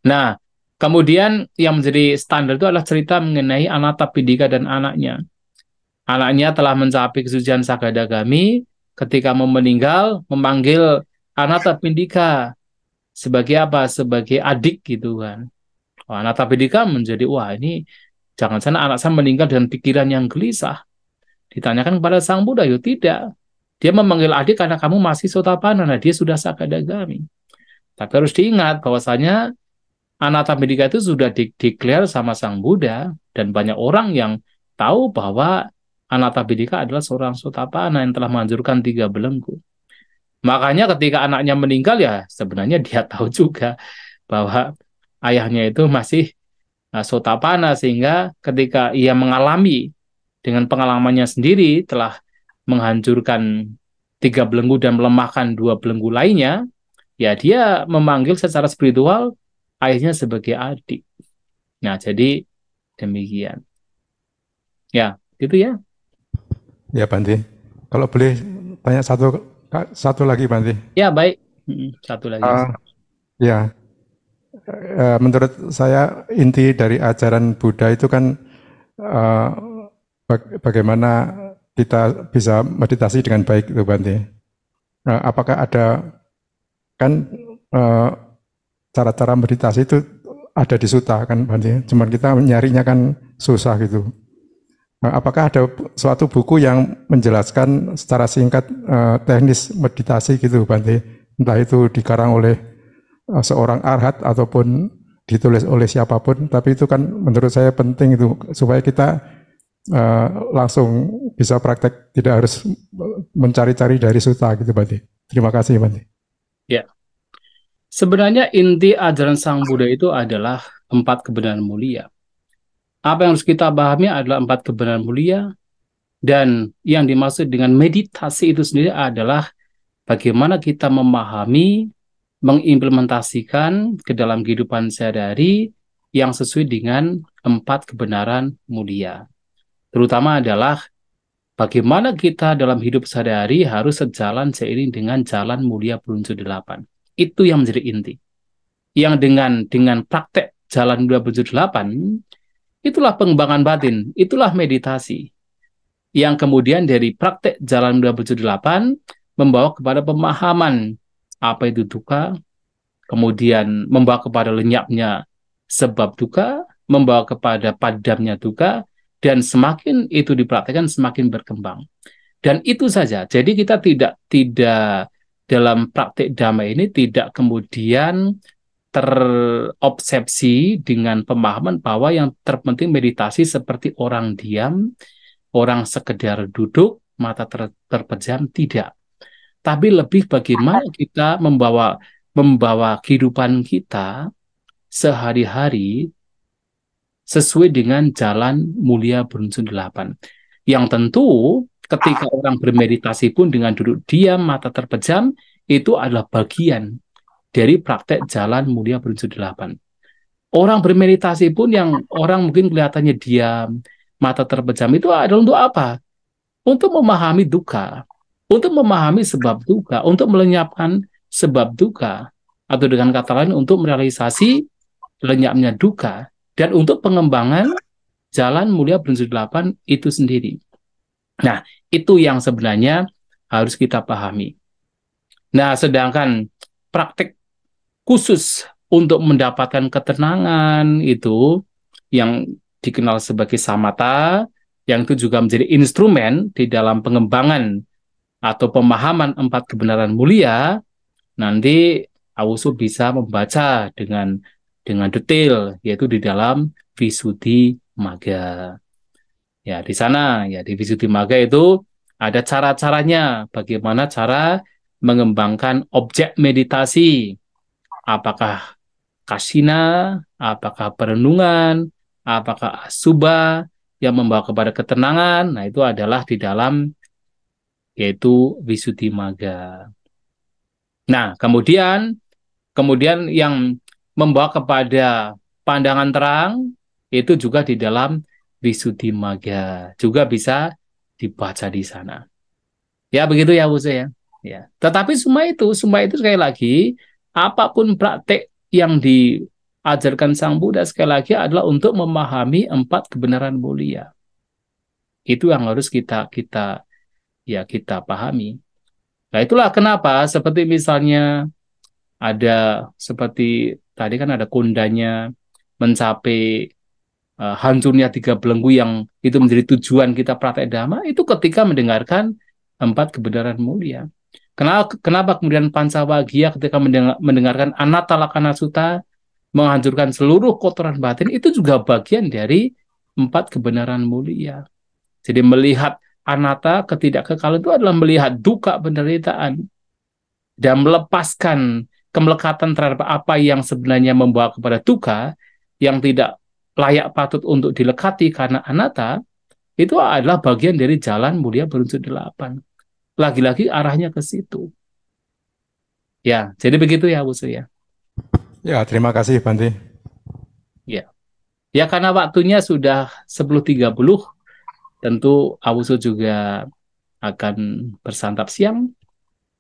Nah, kemudian yang menjadi standar itu adalah cerita mengenai Anathapindika dan anaknya. Anaknya telah mencapai kesucian Sakadagami, ketika mau meninggal, memanggil Anathapindika, sebagai apa? Sebagai adik gitu kan. Wah, Anatabhidika menjadi, wah ini jangan-jangan anak saya meninggal dengan pikiran yang gelisah. Ditanyakan kepada Sang Buddha, yo tidak. Dia memanggil adik karena kamu masih Sotapanna, nah dia sudah Sakadagami. Tapi harus diingat bahwasanya Anatabhidika itu sudah declare sama Sang Buddha, dan banyak orang yang tahu bahwa Anatabhidika adalah seorang Sotapanna yang telah menganjurkan 3 belenggu. Makanya ketika anaknya meninggal ya sebenarnya dia tahu juga bahwa ayahnya itu masih Sotapanna, sehingga ketika ia mengalami dengan pengalamannya sendiri telah menghancurkan 3 belenggu dan melemahkan 2 belenggu lainnya, ya dia memanggil secara spiritual ayahnya sebagai adik. Nah, jadi demikian. Ya, gitu ya. Ya Bante. Kalau boleh tanya satu lagi Bante. Ya, baik. Satu lagi. Ya, menurut saya inti dari ajaran Buddha itu kan bagaimana kita bisa meditasi dengan baik itu Bante. Apakah ada kan cara-cara meditasi itu ada di sutta kan Bante, cuman kita nyarinya kan susah gitu. Apakah ada suatu buku yang menjelaskan secara singkat teknis meditasi gitu Bante, entah itu dikarang oleh seorang arhat ataupun ditulis oleh siapapun, tapi itu kan menurut saya penting itu supaya kita langsung bisa praktek, tidak harus mencari-cari dari sutta gitu Bante. Terima kasih Bante. Ya. Sebenarnya inti ajaran Sang Buddha itu adalah 4 kebenaran mulia. Apa yang harus kita pahami adalah 4 kebenaran mulia, dan yang dimaksud dengan meditasi itu sendiri adalah bagaimana kita memahami, mengimplementasikan ke dalam kehidupan sehari-hari yang sesuai dengan 4 kebenaran mulia. Terutama adalah bagaimana kita dalam hidup sehari-hari harus sejalan seiring dengan jalan mulia berunsur 8. Itu yang menjadi inti. Yang dengan praktek jalan mulia berunsur 8, itulah pengembangan batin, itulah meditasi. Yang kemudian dari praktek jalan mulia berunsur 8 membawa kepada pemahaman apa itu duka, kemudian membawa kepada lenyapnya sebab duka, membawa kepada padamnya duka, dan semakin itu dipraktekkan semakin berkembang. Dan itu saja. Jadi kita tidak dalam praktek Dhamma ini tidak kemudian terobsesi dengan pemahaman bahwa yang terpenting meditasi seperti orang diam, orang sekedar duduk, mata terpejam, tidak. Tapi lebih bagaimana kita membawa kehidupan kita sehari-hari sesuai dengan jalan mulia berunsur 8. Yang tentu ketika orang bermeditasi pun dengan duduk diam, mata terpejam, itu adalah bagian dari praktek jalan mulia berunsur 8. Orang bermeditasi pun yang orang mungkin kelihatannya diam, mata terpejam, itu adalah untuk apa? Untuk memahami duka, untuk memahami sebab duka, untuk melenyapkan sebab duka, atau dengan kata lain untuk merealisasi lenyapnya duka, dan untuk pengembangan jalan mulia berunsur 8 itu sendiri. Nah, itu yang sebenarnya harus kita pahami. Nah, sedangkan praktek khusus untuk mendapatkan ketenangan itu yang dikenal sebagai samatha, yang itu juga menjadi instrumen di dalam pengembangan atau pemahaman 4 kebenaran mulia. Nanti Awusu bisa membaca dengan detail, yaitu di dalam Visuddhimagga. Ya, di sana ya di Visuddhimagga itu ada cara-caranya, bagaimana cara mengembangkan objek meditasi. Apakah kasina, apakah perenungan, apakah asubha yang membawa kepada ketenangan. Nah, itu adalah di dalam yaitu Visuddhimagga. Nah, kemudian yang membawa kepada pandangan terang itu juga di dalam Visuddhimagga, juga bisa dibaca di sana. Ya begitu ya Wusu ya. Ya. Tetapi semua itu sekali lagi, apapun praktek yang diajarkan Sang Buddha sekali lagi adalah untuk memahami 4 kebenaran mulia. Itu yang harus kita pahami. Nah itulah kenapa seperti misalnya ada seperti tadi kan ada kundanya mencapai hancurnya 3 belenggu yang itu menjadi tujuan kita praktek dhamma, itu ketika mendengarkan 4 kebenaran mulia. Kenapa kemudian Pancawagya ketika mendengarkan Anatta Lakkhana Sutta menghancurkan seluruh kotoran batin, itu juga bagian dari 4 kebenaran mulia. Jadi melihat anatta, ketidakkekalan itu adalah melihat duka, penderitaan, dan melepaskan kemelekatan terhadap apa yang sebenarnya membawa kepada duka, yang tidak layak patut untuk dilekati karena anatta, itu adalah bagian dari jalan mulia berunsur 8. Lagi-lagi arahnya ke situ. Ya, jadi begitu ya, Bu Surya. Ya, terima kasih Bante. Ya. Ya, karena waktunya sudah 10.30, tentu Awusu juga akan bersantap siang.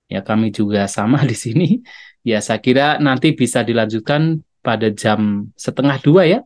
Ya, kami juga sama di sini. Ya, saya kira nanti bisa dilanjutkan pada jam 1:30 ya.